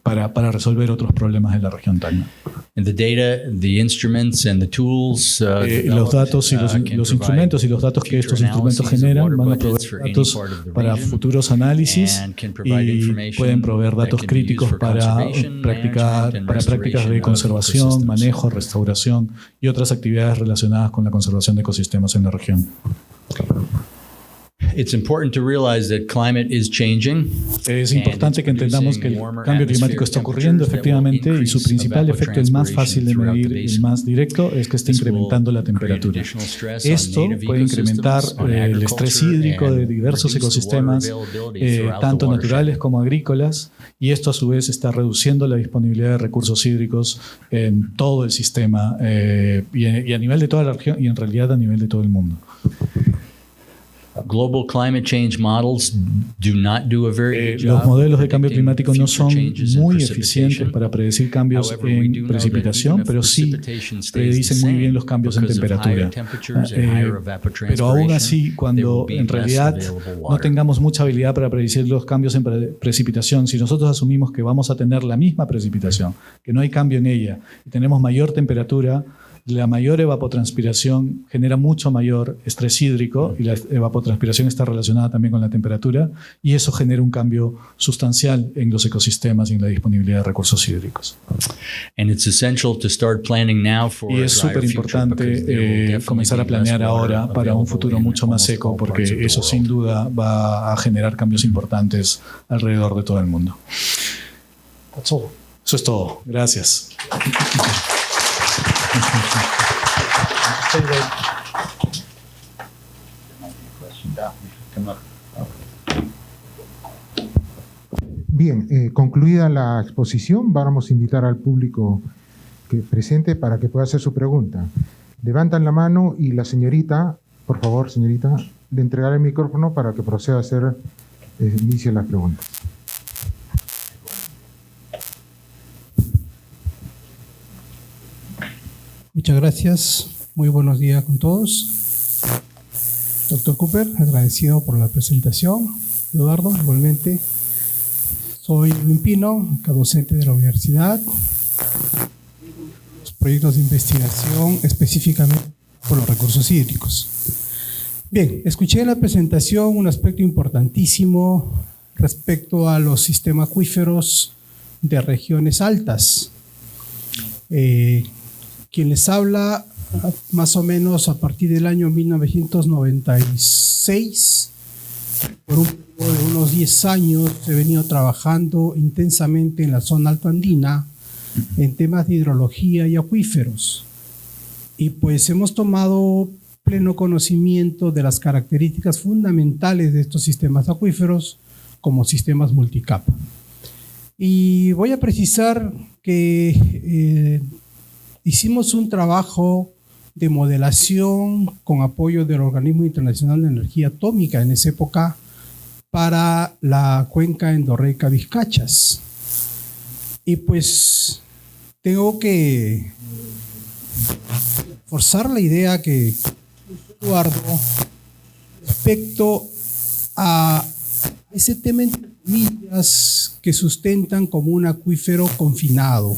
para resolver otros problemas de la región Tacna. And the data, the instruments and the tools, los datos y los instrumentos y los datos que estos instrumentos generan van a proveer datos para futuros análisis y pueden proveer datos críticos para prácticas de conservación, manejo, restauración y otras actividades relacionadas con la conservación de ecosistemas en la región. It's important to realize that climate is changing. Es importante que entendamos que el cambio climático está ocurriendo efectivamente y su principal efecto, el más fácil de medir, el más directo, es que está incrementando la temperatura. Esto puede incrementar el estrés hídrico de diversos ecosistemas, tanto naturales como agrícolas, y esto a su vez está reduciendo la disponibilidad de recursos hídricos en todo el sistema y a nivel de toda la región y en realidad a nivel de todo el mundo. Global climate change models do not do a very good job. Los modelos de cambio climático no son muy eficientes para predecir cambios en precipitación, pero sí predicen muy bien los cambios en temperatura. Pero aún así, cuando en realidad no tengamos mucha habilidad para predecir los cambios en precipitación, si nosotros asumimos que vamos a tener la misma precipitación, que no hay cambio en ella, y tenemos mayor temperatura, la mayor evapotranspiración genera mucho mayor estrés hídrico, y la evapotranspiración está relacionada también con la temperatura, y eso genera un cambio sustancial en los ecosistemas y en la disponibilidad de recursos hídricos. Y es súper importante comenzar a planear ahora para un futuro mucho más seco, porque eso sin duda va a generar cambios importantes alrededor de todo el mundo. Eso es todo. Gracias. Bien, concluida la exposición, vamos a invitar al público presente para que pueda hacer su pregunta. Levantan la mano y la señorita, por favor, señorita, le entregaré el micrófono para que proceda a hacer inicie las preguntas. Muchas gracias. Muy buenos días con todos. Doctor Cooper, agradecido por la presentación. Eduardo, igualmente. Soy Luis Pino, docente de la universidad. Los proyectos de investigación específicamente por los recursos hídricos. Bien, escuché en la presentación un aspecto importantísimo respecto a los sistemas acuíferos de regiones altas. Quien les habla, más o menos a partir del año 1996, por un periodo de unos 10 años, he venido trabajando intensamente en la zona altoandina en temas de hidrología y acuíferos. y pues hemos tomado pleno conocimiento de las características fundamentales de estos sistemas acuíferos como sistemas multicapa. Y voy a precisar que hicimos un trabajo de modelación con apoyo del Organismo Internacional de Energía Atómica en esa época para la cuenca endorreica-vizcachas. Y pues tengo que forzar la idea que Eduardo respecto a ese tema entre comillas que sustentan como un acuífero confinado.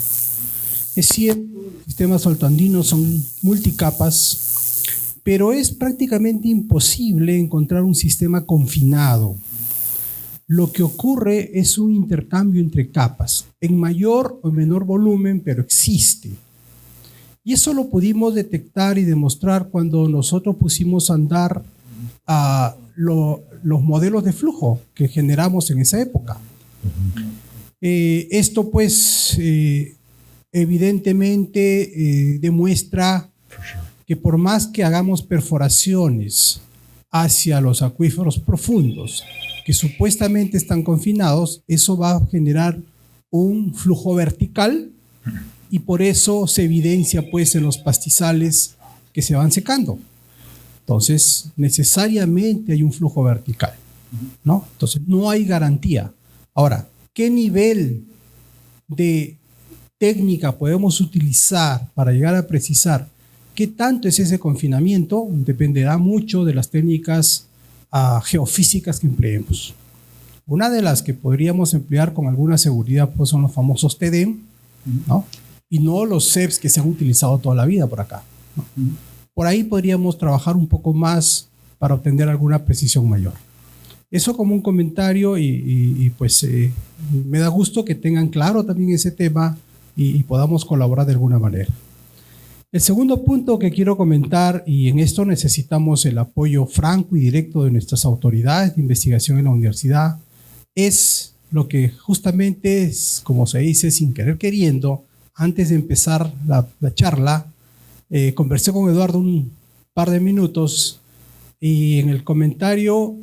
Es cierto, los sistemas altoandinos son multicapas, pero es prácticamente imposible encontrar un sistema confinado. Lo que ocurre es un intercambio entre capas, en mayor o menor volumen, pero existe. Y eso lo pudimos detectar y demostrar cuando nosotros pusimos a andar los modelos de flujo que generamos en esa época. Esto pues evidentemente demuestra que por más que hagamos perforaciones hacia los acuíferos profundos que supuestamente están confinados, eso va a generar un flujo vertical y por eso se evidencia pues en los pastizales que se van secando. Entonces, necesariamente hay un flujo vertical, ¿no? Entonces, no hay garantía. Ahora, ¿qué nivel de técnica podemos utilizar para llegar a precisar qué tanto es ese confinamiento? Dependerá mucho de las técnicas geofísicas que empleemos. Una de las que podríamos emplear con alguna seguridad pues, son los famosos TDM, ¿no? Y no los CEPs que se han utilizado toda la vida por acá, ¿no? Por ahí podríamos trabajar un poco más para obtener alguna precisión mayor. Eso como un comentario y pues me da gusto que tengan claro también ese tema y podamos colaborar de alguna manera. El segundo punto que quiero comentar, y en esto necesitamos el apoyo franco y directo de nuestras autoridades de investigación en la universidad, es lo que justamente, como se dice, sin querer queriendo, antes de empezar la charla, conversé con Eduardo un par de minutos y en el comentario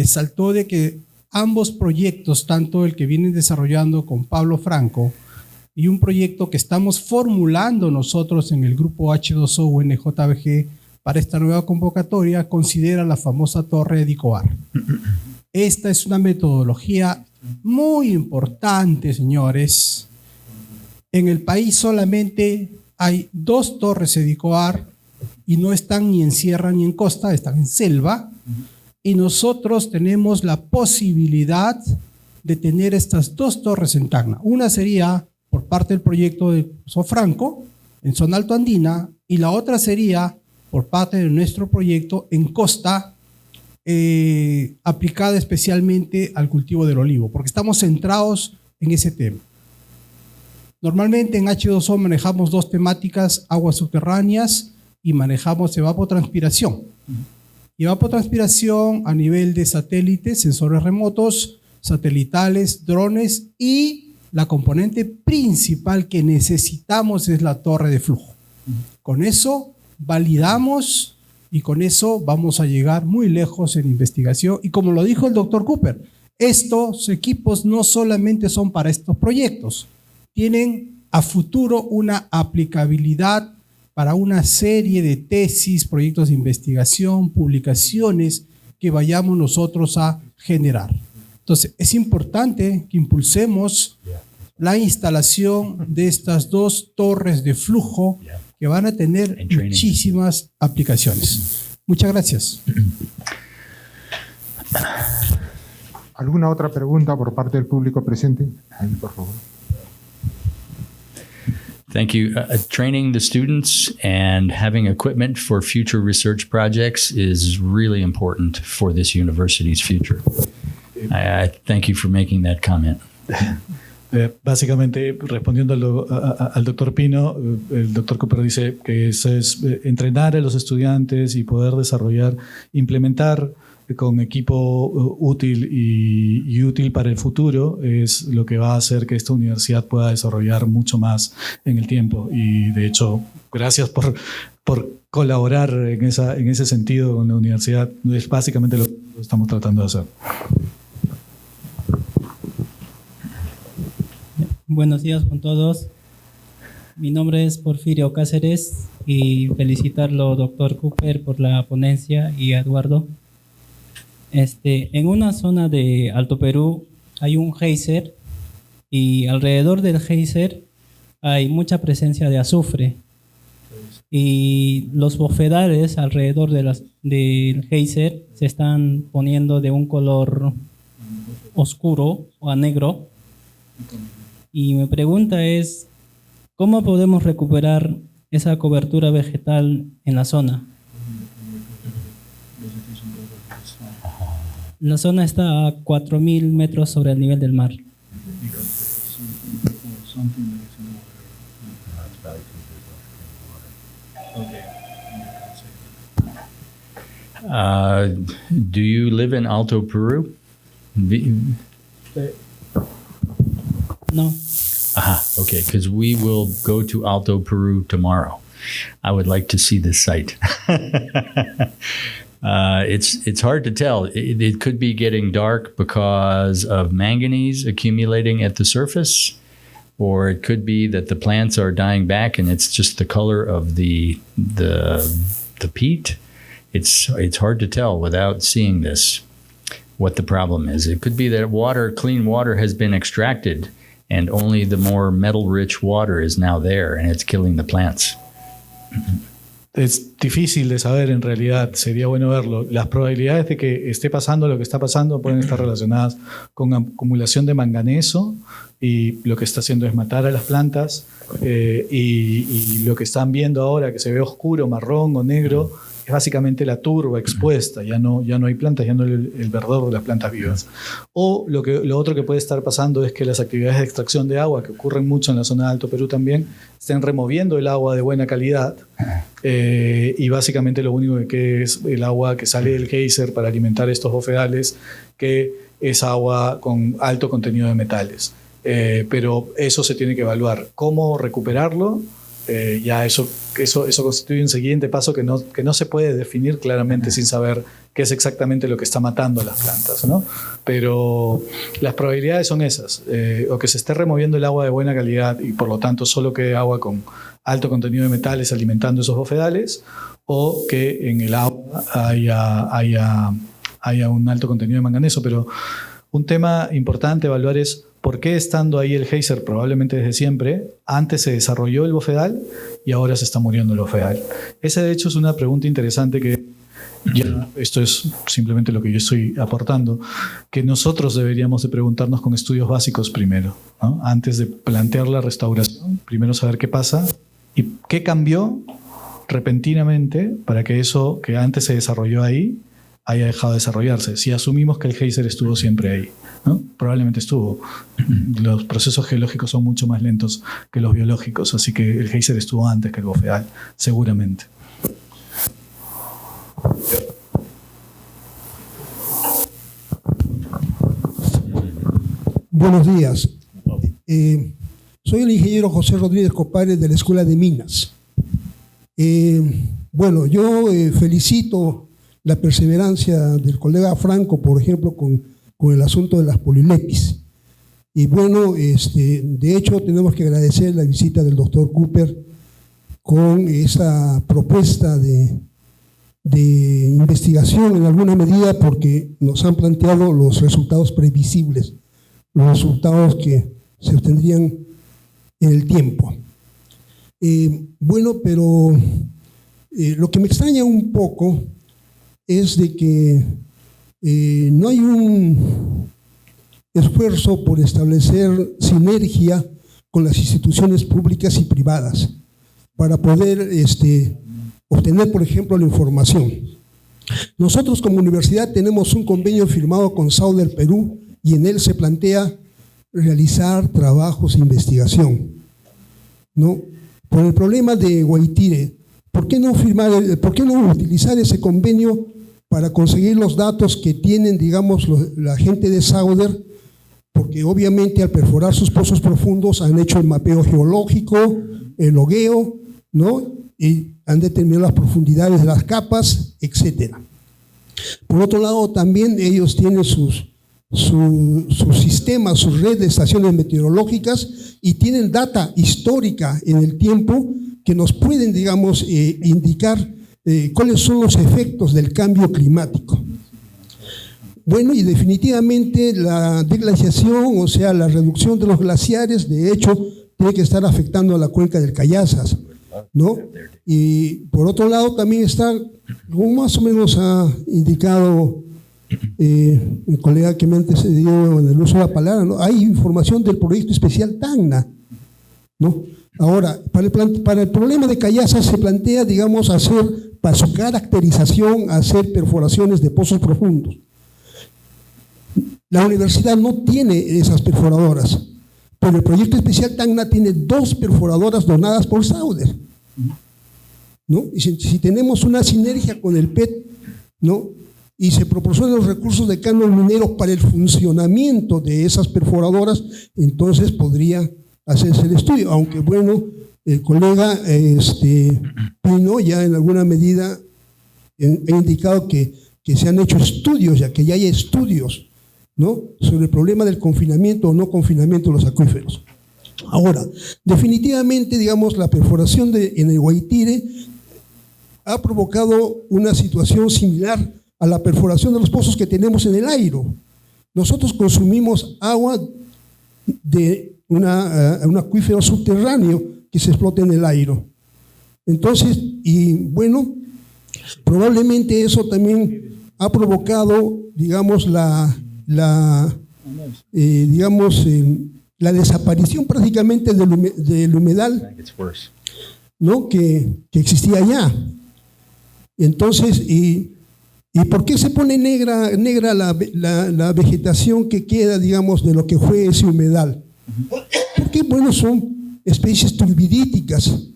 saltó de que ambos proyectos, tanto el que vienen desarrollando con Pablo Franco y un proyecto que estamos formulando nosotros en el grupo H2O UNJBG para esta nueva convocatoria, considera la famosa torre de Dicoar. Esta es una metodología muy importante, señores. En el país solamente hay 2 torres Edicoar y no están ni en sierra ni en costa, están en selva. Y nosotros tenemos la posibilidad de tener estas 2 torres en Tacna. Una sería por parte del proyecto de Sofranco, en zona altoandina, y la otra sería por parte de nuestro proyecto en costa, aplicada especialmente al cultivo del olivo, porque estamos centrados en ese tema. Normalmente en H2O manejamos 2 temáticas, aguas subterráneas y manejamos evapotranspiración. Y evapotranspiración a nivel de satélites, sensores remotos, satelitales, drones y la componente principal que necesitamos es la torre de flujo. Con eso validamos y con eso vamos a llegar muy lejos en investigación. Y como lo dijo el doctor Cooper, estos equipos no solamente son para estos proyectos, tienen a futuro una aplicabilidad para una serie de tesis, proyectos de investigación, publicaciones que vayamos nosotros a generar. Entonces, es importante que impulsemos la instalación de estas 2 torres de flujo que van a tener muchísimas aplicaciones. Muchas gracias. ¿Alguna otra pregunta por parte del público presente? Ahí, por favor. Thank you. Training the students and having equipment for future research projects is really important for this university's future. I thank you for making that comment. Básicamente, respondiendo al doctor Pino, el doctor Cooper dice que eso es entrenar a los estudiantes y poder desarrollar, implementar con equipo útil y útil para el futuro es lo que va a hacer que esta universidad pueda desarrollar mucho más en el tiempo. Y de hecho, gracias por por colaborar en ese sentido con la universidad. Es básicamente lo que estamos tratando de hacer. Buenos días con todos. Mi nombre es Porfirio Cáceres y felicitarlo, doctor Cooper, por la ponencia y a Eduardo. En una zona de Alto Perú hay un geyser y alrededor del geyser hay mucha presencia de azufre. Y los bofedales alrededor del geyser se están poniendo de un color oscuro o a negro. Y mi pregunta es, ¿cómo podemos recuperar esa cobertura vegetal en la zona? La zona está a 4.000 metros sobre el nivel del mar. Do you live in Alto Peru? No. Okay, because we will go to Alto Peru tomorrow. I would like to see this site. It's hard to tell. It could be getting dark because of manganese accumulating at the surface, or it could be that the plants are dying back and it's just the color of the peat. It's hard to tell without seeing this what the problem is. It could be that clean water has been extracted and only the more metal-rich water is now there and it's killing the plants. Es difícil de saber en realidad, sería bueno verlo. Las probabilidades de que esté pasando lo que está pasando pueden estar relacionadas con acumulación de manganeso, y lo que está haciendo es matar a las plantas, y lo que están viendo ahora, que se ve oscuro, marrón o negro, es básicamente la turba expuesta. Ya no hay plantas, ya no el verdor de las plantas vivas. O lo otro que puede estar pasando es que las actividades de extracción de agua, que ocurren mucho en la zona de Alto Perú también, estén removiendo el agua de buena calidad, y básicamente lo único que queda es el agua que sale del geyser para alimentar estos bofedales, que es agua con alto contenido de metales. Pero eso se tiene que evaluar. ¿Cómo recuperarlo? Ya eso constituye un siguiente paso que no se puede definir claramente sin saber qué es exactamente lo que está matando a las plantas, ¿no? Pero las probabilidades son esas, o que se esté removiendo el agua de buena calidad y por lo tanto solo quede agua con alto contenido de metales alimentando esos bofedales, o que en el agua haya un alto contenido de manganeso. Pero un tema importante a evaluar es por qué, estando ahí el geyser probablemente desde siempre, antes se desarrolló el bofedal y ahora se está muriendo el bofedal. Esa de hecho es una pregunta interesante que, ya, esto es simplemente lo que yo estoy aportando, que nosotros deberíamos de preguntarnos con estudios básicos primero, ¿no? Antes de plantear la restauración, primero saber qué pasa y qué cambió repentinamente para que eso que antes se desarrolló ahí haya dejado de desarrollarse. Si asumimos que el geyser estuvo siempre ahí, ¿no? Probablemente estuvo. Los procesos geológicos son mucho más lentos que los biológicos, así que el geyser estuvo antes que el bofedal, seguramente. Buenos días. Soy el ingeniero José Rodríguez Copare de la Escuela de Minas. Bueno, yo felicito la perseverancia del colega Franco, por ejemplo, con el asunto de las polilepis. Y bueno, de hecho tenemos que agradecer la visita del doctor Cooper con esa propuesta de investigación en alguna medida, porque nos han planteado los resultados previsibles, los resultados que se obtendrían en el tiempo. Bueno, pero lo que me extraña un poco es de que no hay un esfuerzo por establecer sinergia con las instituciones públicas y privadas para poder obtener, por ejemplo, la información. Nosotros como universidad tenemos un convenio firmado con Sauder Perú y en él se plantea realizar trabajos de investigación, ¿no? Por el problema de Guaitire, ¿por qué no utilizar ese convenio para conseguir los datos que tienen, digamos, la gente de Sauder? Porque obviamente al perforar sus pozos profundos han hecho el mapeo geológico, el logueo, ¿no? Y han determinado las profundidades de las capas, etc. Por otro lado, también ellos tienen sus sistemas, sus redes de estaciones meteorológicas y tienen data histórica en el tiempo que nos pueden, digamos, indicar cuáles son los efectos del cambio climático. Bueno, y definitivamente la deglaciación, o sea, la reducción de los glaciares, de hecho, tiene que estar afectando a la cuenca del Cayazas, ¿no? Y por otro lado también está, como más o menos ha indicado mi colega que me antecedió en el uso de la palabra, ¿no? Hay información del proyecto especial Tacna, ¿no? Ahora, para el problema de Cayazas se plantea, digamos, para su caracterización, hacer perforaciones de pozos profundos. La universidad no tiene esas perforadoras, pero el proyecto especial Tacna tiene 2 perforadoras donadas por Sauder, ¿no? Y si tenemos una sinergia con el PET, ¿no? Y se proporcionan los recursos de canon minero para el funcionamiento de esas perforadoras, entonces podría hacerse el estudio, aunque bueno, el colega Pino ya en alguna medida ha indicado que se han hecho estudios, ya que ya hay estudios, ¿no?, sobre el problema del confinamiento o no confinamiento de los acuíferos. Ahora, definitivamente, digamos, la perforación en el Guaitire ha provocado una situación similar a la perforación de los pozos que tenemos en el Airo. Nosotros consumimos agua de un acuífero subterráneo que se explota en el Airo. Entonces, y bueno, probablemente eso también ha provocado, digamos, la desaparición prácticamente del humedal, ¿no?, que existía allá. Entonces, ¿y por qué se pone negra la vegetación que queda, digamos, de lo que fue ese humedal? Porque, bueno, son especies turbidíticas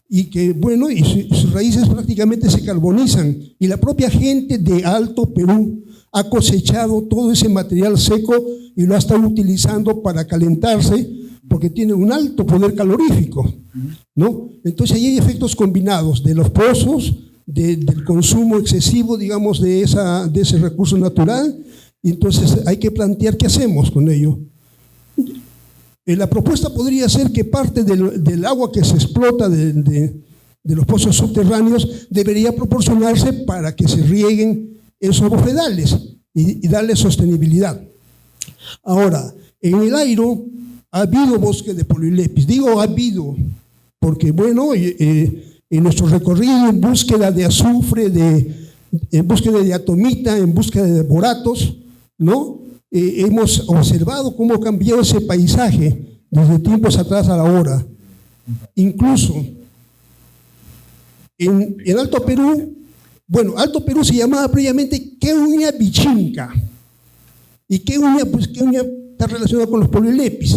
y que, bueno, y sus raíces prácticamente se carbonizan. Y la propia gente de Alto Perú ha cosechado todo ese material seco y lo ha estado utilizando para calentarse porque tiene un alto poder calorífico, ¿no? Entonces ahí hay efectos combinados de los pozos, del consumo excesivo, digamos, de ese recurso natural, y entonces hay que plantear qué hacemos con ello. La propuesta podría ser que parte del agua que se explota de los pozos subterráneos debería proporcionarse para que se rieguen esos bofedales y darle sostenibilidad. Ahora, en el Airo ha habido bosque de polilepis. Digo ha habido porque, bueno, en nuestro recorrido en búsqueda de azufre, en búsqueda de atomita, en búsqueda de boratos, ¿no?, hemos observado cómo ha cambiado ese paisaje desde tiempos atrás a la hora. Incluso en Alto Perú, bueno, Alto Perú se llamaba previamente Queuña Bichinca. Y Queuña, pues Queuña está relacionado con los polilepis.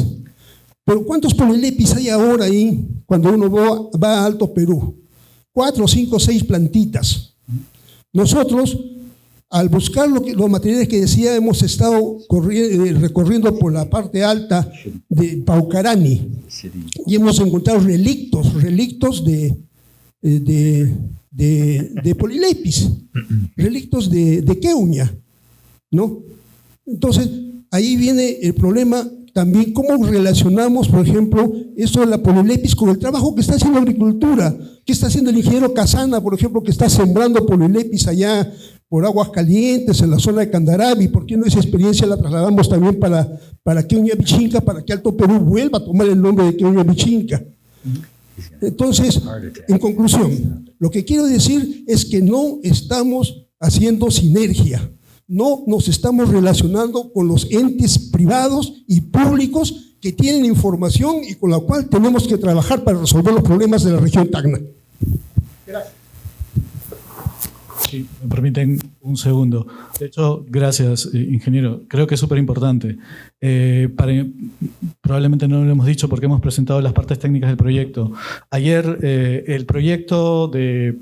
Pero ¿cuántos polilepis hay ahora ahí cuando uno va a Alto Perú? 4, 5, 6 plantitas. Nosotros, al buscar los materiales que decía, hemos estado recorriendo por la parte alta de Paucarani y hemos encontrado relictos de polilepis, relictos de Queuña, ¿no? Entonces, ahí viene el problema también, cómo relacionamos, por ejemplo, esto de la polilepis con el trabajo que está haciendo agricultura, que está haciendo el ingeniero Casana, por ejemplo, que está sembrando polilepis allá por Aguascalientes, en la zona de Candarabi. ¿Por qué no esa experiencia la trasladamos también para Queuña Bichinca, para que Alto Perú vuelva a tomar el nombre de Queuña Bichinca? Entonces, en conclusión, lo que quiero decir es que no estamos haciendo sinergia, no nos estamos relacionando con los entes privados y públicos que tienen información y con la cual tenemos que trabajar para resolver los problemas de la región Tacna. Gracias. Sí, me permiten un segundo. De hecho, gracias, ingeniero. Creo que es súper importante. Probablemente no lo hemos dicho porque hemos presentado las partes técnicas del proyecto. Ayer el proyecto de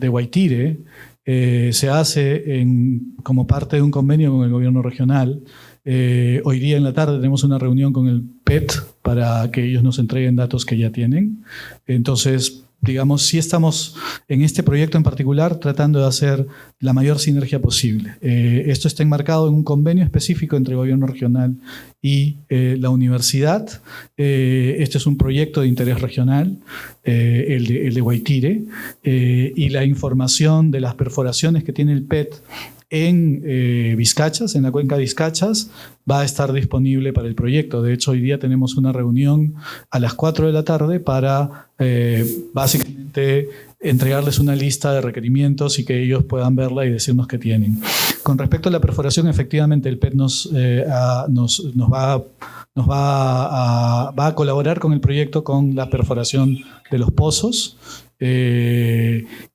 Guaitire se hace como parte de un convenio con el gobierno regional Hoy día en la tarde tenemos una reunión con el PET para que ellos nos entreguen datos que ya tienen. Entonces, digamos, sí estamos en este proyecto en particular tratando de hacer la mayor sinergia posible. Esto está enmarcado en un convenio específico entre el gobierno regional y la universidad. Este es un proyecto de interés regional, el de Guaitire, y la información de las perforaciones que tiene el PET en Vizcachas, en la cuenca de Vizcachas, va a estar disponible para el proyecto. De hecho, hoy día tenemos una reunión a las 4 de la tarde para básicamente entregarles una lista de requerimientos y que ellos puedan verla y decirnos qué tienen. Con respecto a la perforación, efectivamente el PET va a colaborar con el proyecto con la perforación de los pozos.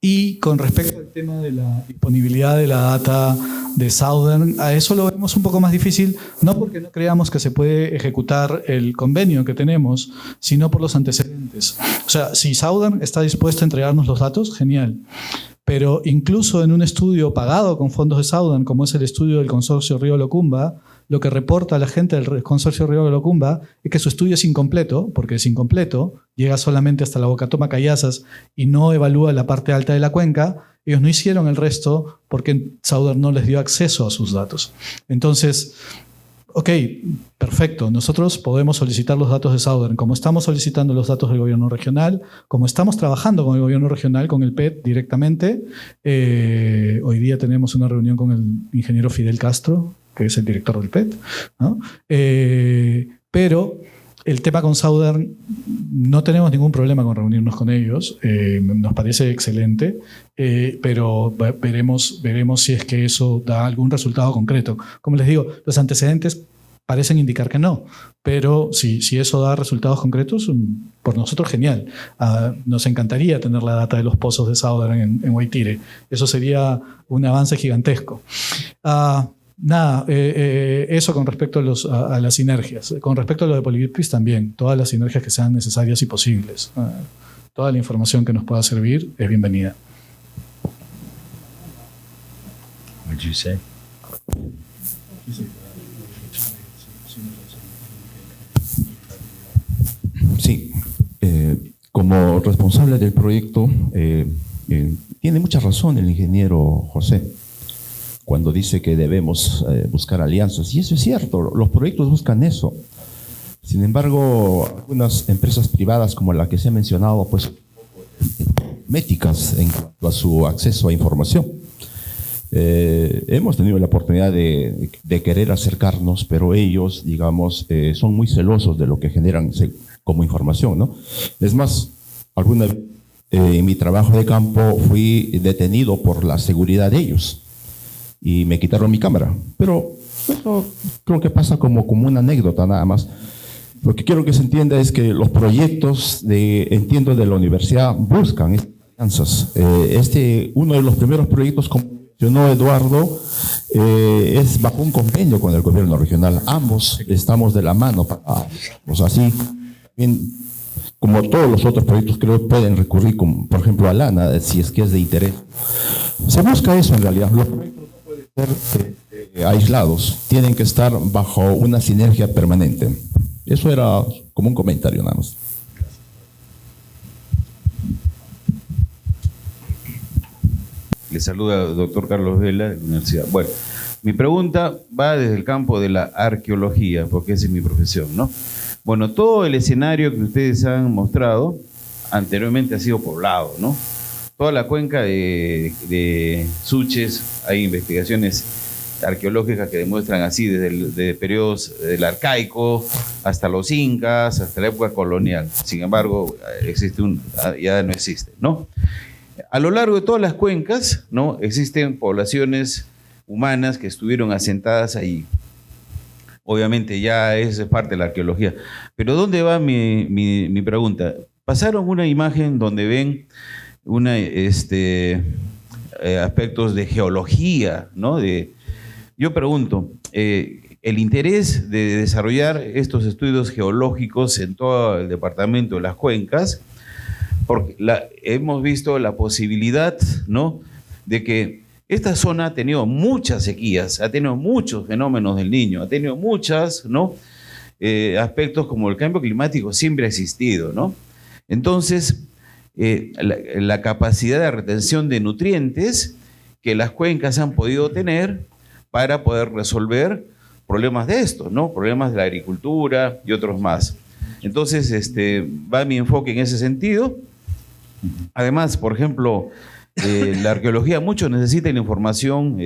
Y con respecto al tema de la disponibilidad de la data de Southern, a eso lo vemos un poco más difícil, no porque no creamos que se puede ejecutar el convenio que tenemos, sino por los antecedentes. O sea, si Southern está dispuesto a entregarnos los datos, genial. Pero incluso en un estudio pagado con fondos de Southern, como es el estudio del consorcio Río Locumba, lo que reporta la gente del consorcio Río Locumba es que su estudio es incompleto, porque es incompleto, llega solamente hasta la Bocatoma Cayazas y no evalúa la parte alta de la cuenca. Ellos no hicieron el resto porque Southern no les dio acceso a sus datos. Entonces, ok, perfecto, nosotros podemos solicitar los datos de Southern, como estamos solicitando los datos del gobierno regional, como estamos trabajando con el gobierno regional, con el PET directamente. Hoy día tenemos una reunión con el ingeniero Fidel Castro, que es el director del PET, ¿no? Pero el tema con Southern, no tenemos ningún problema con reunirnos con ellos, nos parece excelente, pero veremos si es que eso da algún resultado concreto. Como les digo, los antecedentes parecen indicar que no, pero si eso da resultados concretos, por nosotros genial. Nos encantaría tener la data de los pozos de Southern en Guaitire. Eso sería un avance gigantesco. Nada, eso con respecto a las sinergias. Con respecto a lo de Polibipris también, todas las sinergias que sean necesarias y posibles. Toda la información que nos pueda servir es bienvenida. What'd you say? Sí, como responsable del proyecto, tiene mucha razón el ingeniero José cuando dice que debemos buscar alianzas. Y eso es cierto, los proyectos buscan eso. Sin embargo, algunas empresas privadas como la que se ha mencionado, pues, métricas en cuanto a su acceso a información. Hemos tenido la oportunidad de querer acercarnos, pero ellos, digamos, son muy celosos de lo que generan como información, ¿no? Es más, alguna vez en mi trabajo de campo fui detenido por la seguridad de ellos y me quitaron mi cámara. Pero eso creo que pasa como una anécdota nada más. Lo que quiero que se entienda es que los proyectos de la universidad buscan alianzas. Uno de los primeros proyectos, como mencionó Eduardo, es bajo un convenio con el gobierno regional. Ambos estamos de la mano. Pues así, bien, como todos los otros proyectos, creo que pueden recurrir, por ejemplo, a Lana, si es que es de interés. Se busca eso en realidad. Los proyectos no pueden ser aislados, tienen que estar bajo una sinergia permanente. Eso era como un comentario nada más. Le saluda el doctor Carlos Vela de la universidad. Bueno, mi pregunta va desde el campo de la arqueología, porque esa es mi profesión, ¿no? Bueno, todo el escenario que ustedes han mostrado anteriormente ha sido poblado, ¿no? Toda la cuenca de Suches, hay investigaciones arqueológicas que demuestran así desde periodos del arcaico hasta los incas, hasta la época colonial. Sin embargo, ya no existe, ¿no? A lo largo de todas las cuencas, ¿no?, existen poblaciones humanas que estuvieron asentadas ahí. Obviamente ya es parte de la arqueología. Pero ¿dónde va mi pregunta? Pasaron una imagen donde ven aspectos de geología, ¿no? Yo pregunto, el interés de desarrollar estos estudios geológicos en todo el departamento de las cuencas, porque hemos visto la posibilidad, ¿no?, de que esta zona ha tenido muchas sequías, ha tenido muchos fenómenos del Niño, ha tenido muchas, ¿no? Aspectos como el cambio climático siempre ha existido, ¿no? Entonces, la capacidad de retención de nutrientes que las cuencas han podido tener para poder resolver problemas de estos, ¿no? Problemas de la agricultura y otros más. Entonces, va mi enfoque en ese sentido. Además, por ejemplo, la arqueología mucho necesita la información,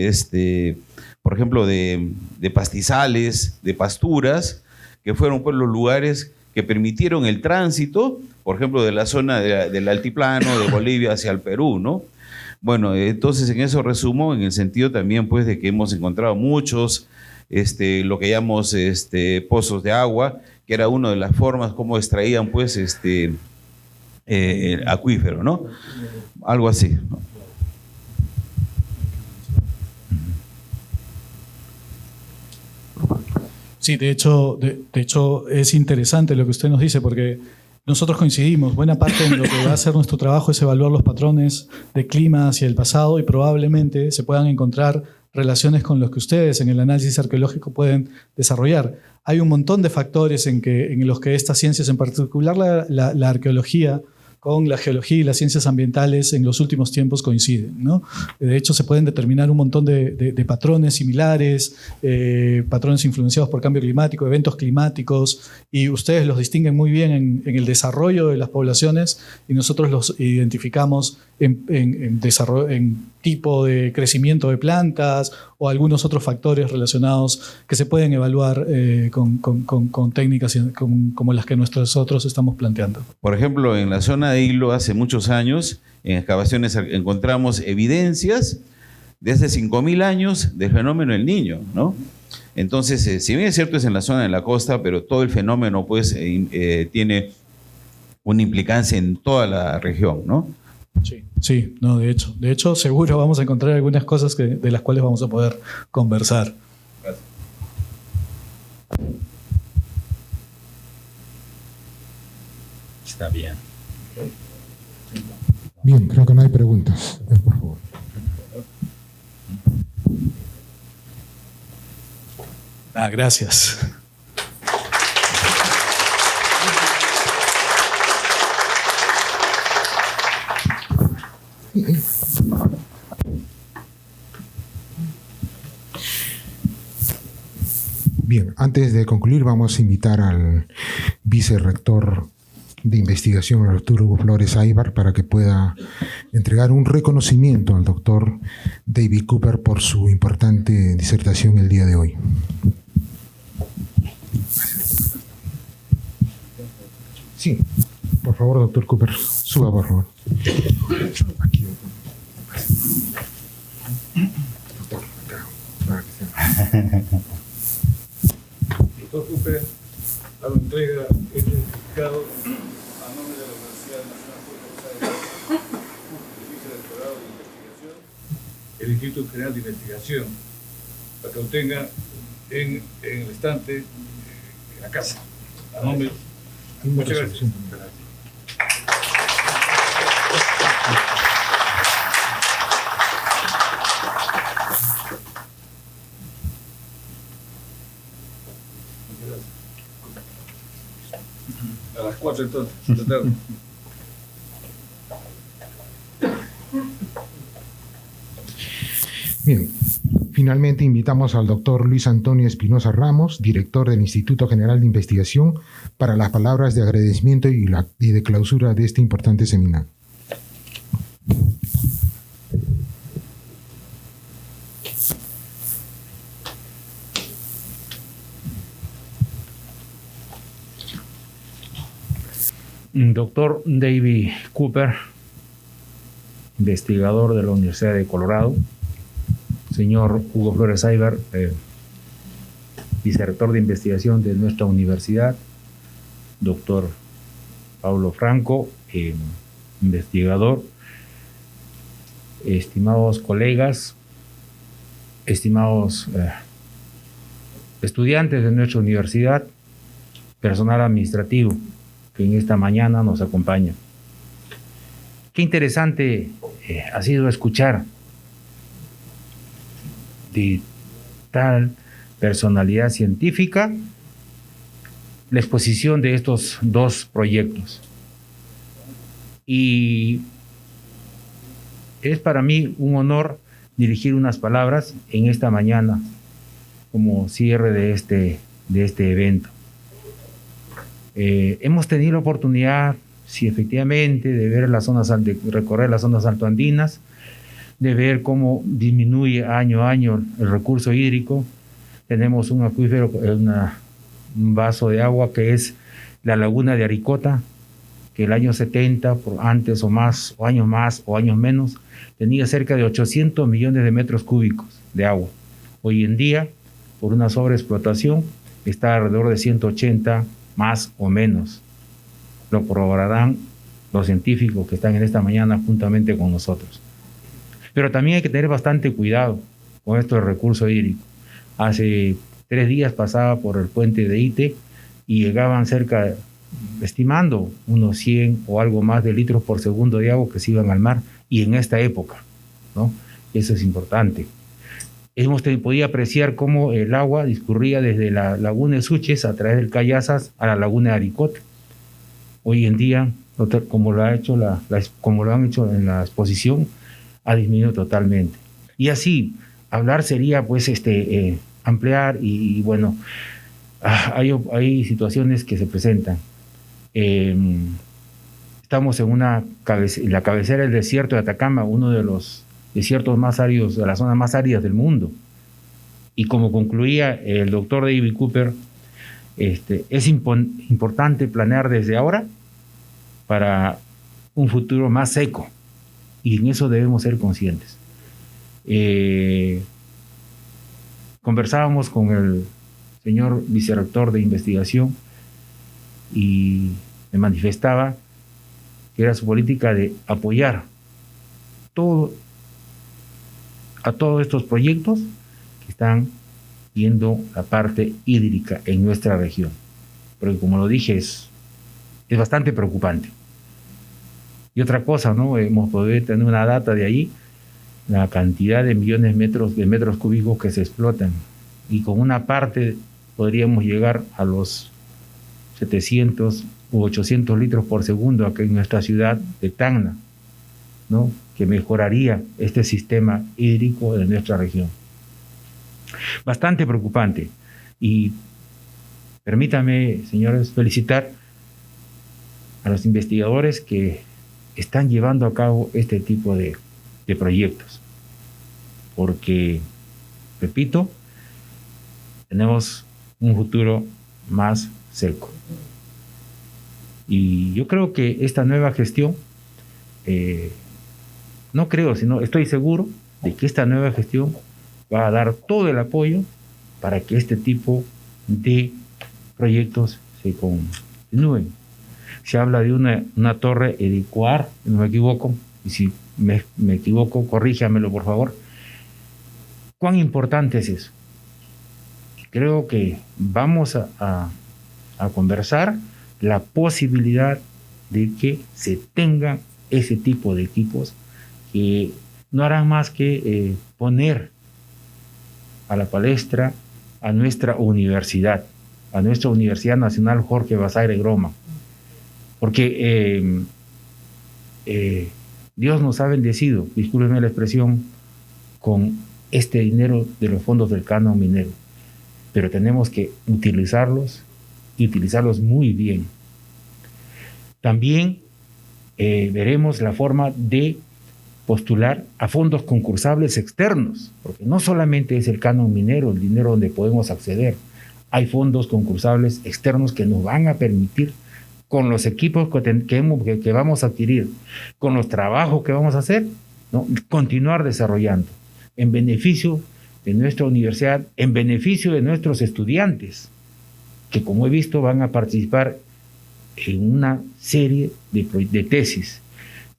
por ejemplo, de pastizales, de pasturas, que fueron pues, los lugares que permitieron el tránsito, por ejemplo, de la zona del altiplano de Bolivia hacia el Perú, ¿no? Bueno, entonces en eso resumo, en el sentido también pues de que hemos encontrado muchos, lo que llamamos pozos de agua, que era una de las formas como extraían pues el acuífero, ¿no? Algo así, ¿no? Sí, de hecho es interesante lo que usted nos dice, porque nosotros coincidimos. Buena parte de lo que va a hacer nuestro trabajo es evaluar los patrones de clima hacia el pasado y probablemente se puedan encontrar relaciones con los que ustedes en el análisis arqueológico pueden desarrollar. Hay un montón de factores en los que estas ciencias, en particular la arqueología, con la geología y las ciencias ambientales en los últimos tiempos coinciden, ¿no? De hecho, se pueden determinar un montón de patrones similares, patrones influenciados por cambio climático, eventos climáticos, y ustedes los distinguen muy bien en el desarrollo de las poblaciones y nosotros los identificamos en tipo de crecimiento de plantas o algunos otros factores relacionados que se pueden evaluar con técnicas como las que nosotros estamos planteando. Por ejemplo, en la zona de Hilo hace muchos años, en excavaciones encontramos evidencias de hace 5.000 años del fenómeno del Niño, ¿no? Entonces, si bien es cierto es en la zona de la costa, pero todo el fenómeno pues tiene una implicancia en toda la región, ¿no? Sí, no, de hecho seguro vamos a encontrar algunas cosas de las cuales vamos a poder conversar. Gracias. Está bien. Bien, creo que no hay preguntas. Por favor. Gracias. Bien, antes de concluir vamos a invitar al vicerrector de investigación, el doctor Hugo Flores Aybar, para que pueda entregar un reconocimiento al doctor David Cooper por su importante disertación el día de hoy. Sí, por favor, doctor Cooper, suba, por favor. Aquí, doctor, acá, para que sea. Doctor Cooper hago entrega este certificado a nombre de la Universidad Nacional Jorge Rosales, edificio del Doctorado de Investigación, el Instituto General de Investigación, para que lo tenga en el estante en la casa. A nombre. Muchas gracias. A las 4 entonces, de la tarde. Bien, finalmente invitamos al doctor Luis Antonio Espinosa Ramos, director del Instituto General de Investigación, para las palabras de agradecimiento y de clausura de este importante seminario. Doctor David Cooper, investigador de la Universidad de Colorado. Señor Hugo Flores Aybar, vicerrector de investigación de nuestra universidad. Doctor Paulo Franco, investigador. Estimados colegas, estimados estudiantes de nuestra universidad, personal administrativo que en esta mañana nos acompaña. Qué interesante ha sido escuchar de tal personalidad científica la exposición de estos dos proyectos. Y es para mí un honor dirigir unas palabras en esta mañana como cierre de este evento. Hemos tenido la oportunidad, sí, efectivamente, de ver de recorrer las zonas altoandinas, de ver cómo disminuye año a año el recurso hídrico. Tenemos un acuífero, un vaso de agua que es la laguna de Aricota, que el año 70, por antes o más, o años menos, tenía cerca de 800 millones de metros cúbicos de agua. Hoy en día, por una sobreexplotación, está alrededor de 180 más o menos. Lo corroborarán los científicos que están en esta mañana juntamente con nosotros. Pero también hay que tener bastante cuidado con esto del recurso hídrico. Hace 3 días pasaba por el puente de Ite y llegaban cerca, estimando unos 100 o algo más de litros por segundo de agua que se iban al mar, y en esta época, ¿no? Eso es importante. Hemos podido apreciar cómo el agua discurría desde la laguna de Suches a través del Cayazas a la laguna de Aricote. Hoy en día, como lo han hecho en la exposición, ha disminuido totalmente. Y así, hablar sería pues ampliar y bueno, hay situaciones que se presentan. Estamos en la cabecera del desierto de Atacama, uno de los desiertos más áridos, de las zonas más áridas del mundo. Y como concluía el doctor David Cooper, es importante planear desde ahora para un futuro más seco, y en eso debemos ser conscientes. Conversábamos con el señor vicerrector de investigación y me manifestaba que era su política de apoyar a todos estos proyectos que están viendo la parte hídrica en nuestra región. Porque como lo dije, es bastante preocupante. Y otra cosa, ¿no? Hemos podido tener una data de ahí, la cantidad de millones de metros cúbicos que se explotan. Y con una parte podríamos llegar a los 700 u 800 litros por segundo aquí en nuestra ciudad de Tacna, ¿no? Que mejoraría este sistema hídrico de nuestra región. Bastante preocupante. Y permítanme, señores, felicitar a los investigadores que están llevando a cabo este tipo de proyectos. Porque, repito, tenemos un futuro más seco. Y yo creo que esta nueva gestión, no creo, sino estoy seguro de que esta nueva gestión va a dar todo el apoyo para que este tipo de proyectos se continúen. Se habla de una torre Edicuar, no me equivoco, y si me equivoco, corríjamelo por favor. ¿Cuán importante es eso? Creo que vamos a conversar la posibilidad de que se tengan ese tipo de equipos que no harán más que poner a la palestra a nuestra Universidad Nacional Jorge Basadre Groma. Porque Dios nos ha bendecido, discúlpenme la expresión, con este dinero de los fondos del canon minero. Pero tenemos que utilizarlos y utilizarlos muy bien. También veremos la forma de postular a fondos concursables externos, porque no solamente es el canon minero, el dinero donde podemos acceder. Hay fondos concursables externos que nos van a permitir, con los equipos que vamos a adquirir, con los trabajos que vamos a hacer, ¿no?, continuar desarrollando en beneficio de nuestra universidad, en beneficio de nuestros estudiantes, que como he visto van a participar en una serie de tesis,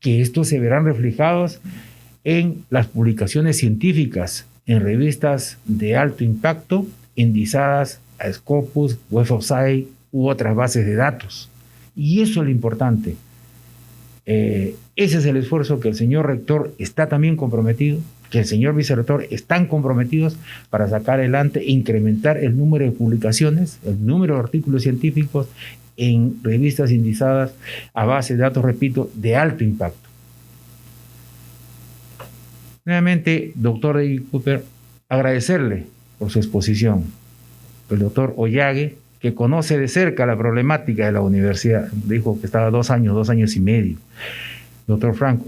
que estos se verán reflejados en las publicaciones científicas, en revistas de alto impacto, indizadas a Scopus, Web of Science u otras bases de datos. Y eso es lo importante, Ese es el esfuerzo que el señor rector está también comprometido, que el señor vicerrector están comprometidos para sacar adelante e incrementar el número de publicaciones, el número de artículos científicos en revistas indizadas a base de datos, repito, de alto impacto. Nuevamente, doctor David Cooper, agradecerle por su exposición. El doctor Ollagüe, que conoce de cerca la problemática de la universidad, dijo que estaba 2 años y medio. Doctor Franco,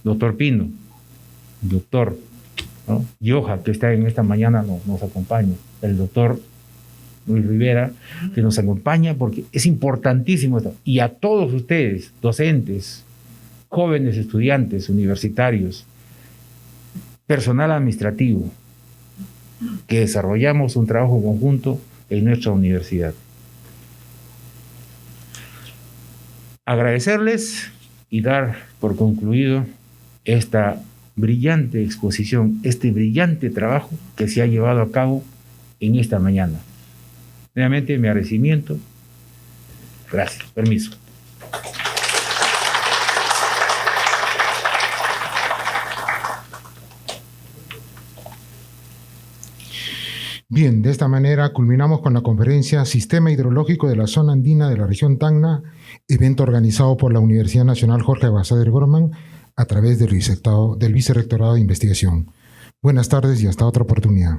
doctor Pino, doctor, ¿no? Yoja, que está en esta mañana, nos acompaña. El doctor Luis Rivera, que nos acompaña porque es importantísimo esto. Y a todos ustedes, docentes, jóvenes estudiantes, universitarios, personal administrativo, que desarrollamos un trabajo conjunto en nuestra universidad. Agradecerles y dar por concluido esta brillante exposición, este brillante trabajo que se ha llevado a cabo en esta mañana. Nuevamente mi agradecimiento. Gracias. Permiso. Bien, de esta manera culminamos con la conferencia Sistema Hidrológico de la Zona Andina de la Región Tacna, evento organizado por la Universidad Nacional Jorge Basadre Gorman a través del Vicerrectorado de Investigación. Buenas tardes y hasta otra oportunidad.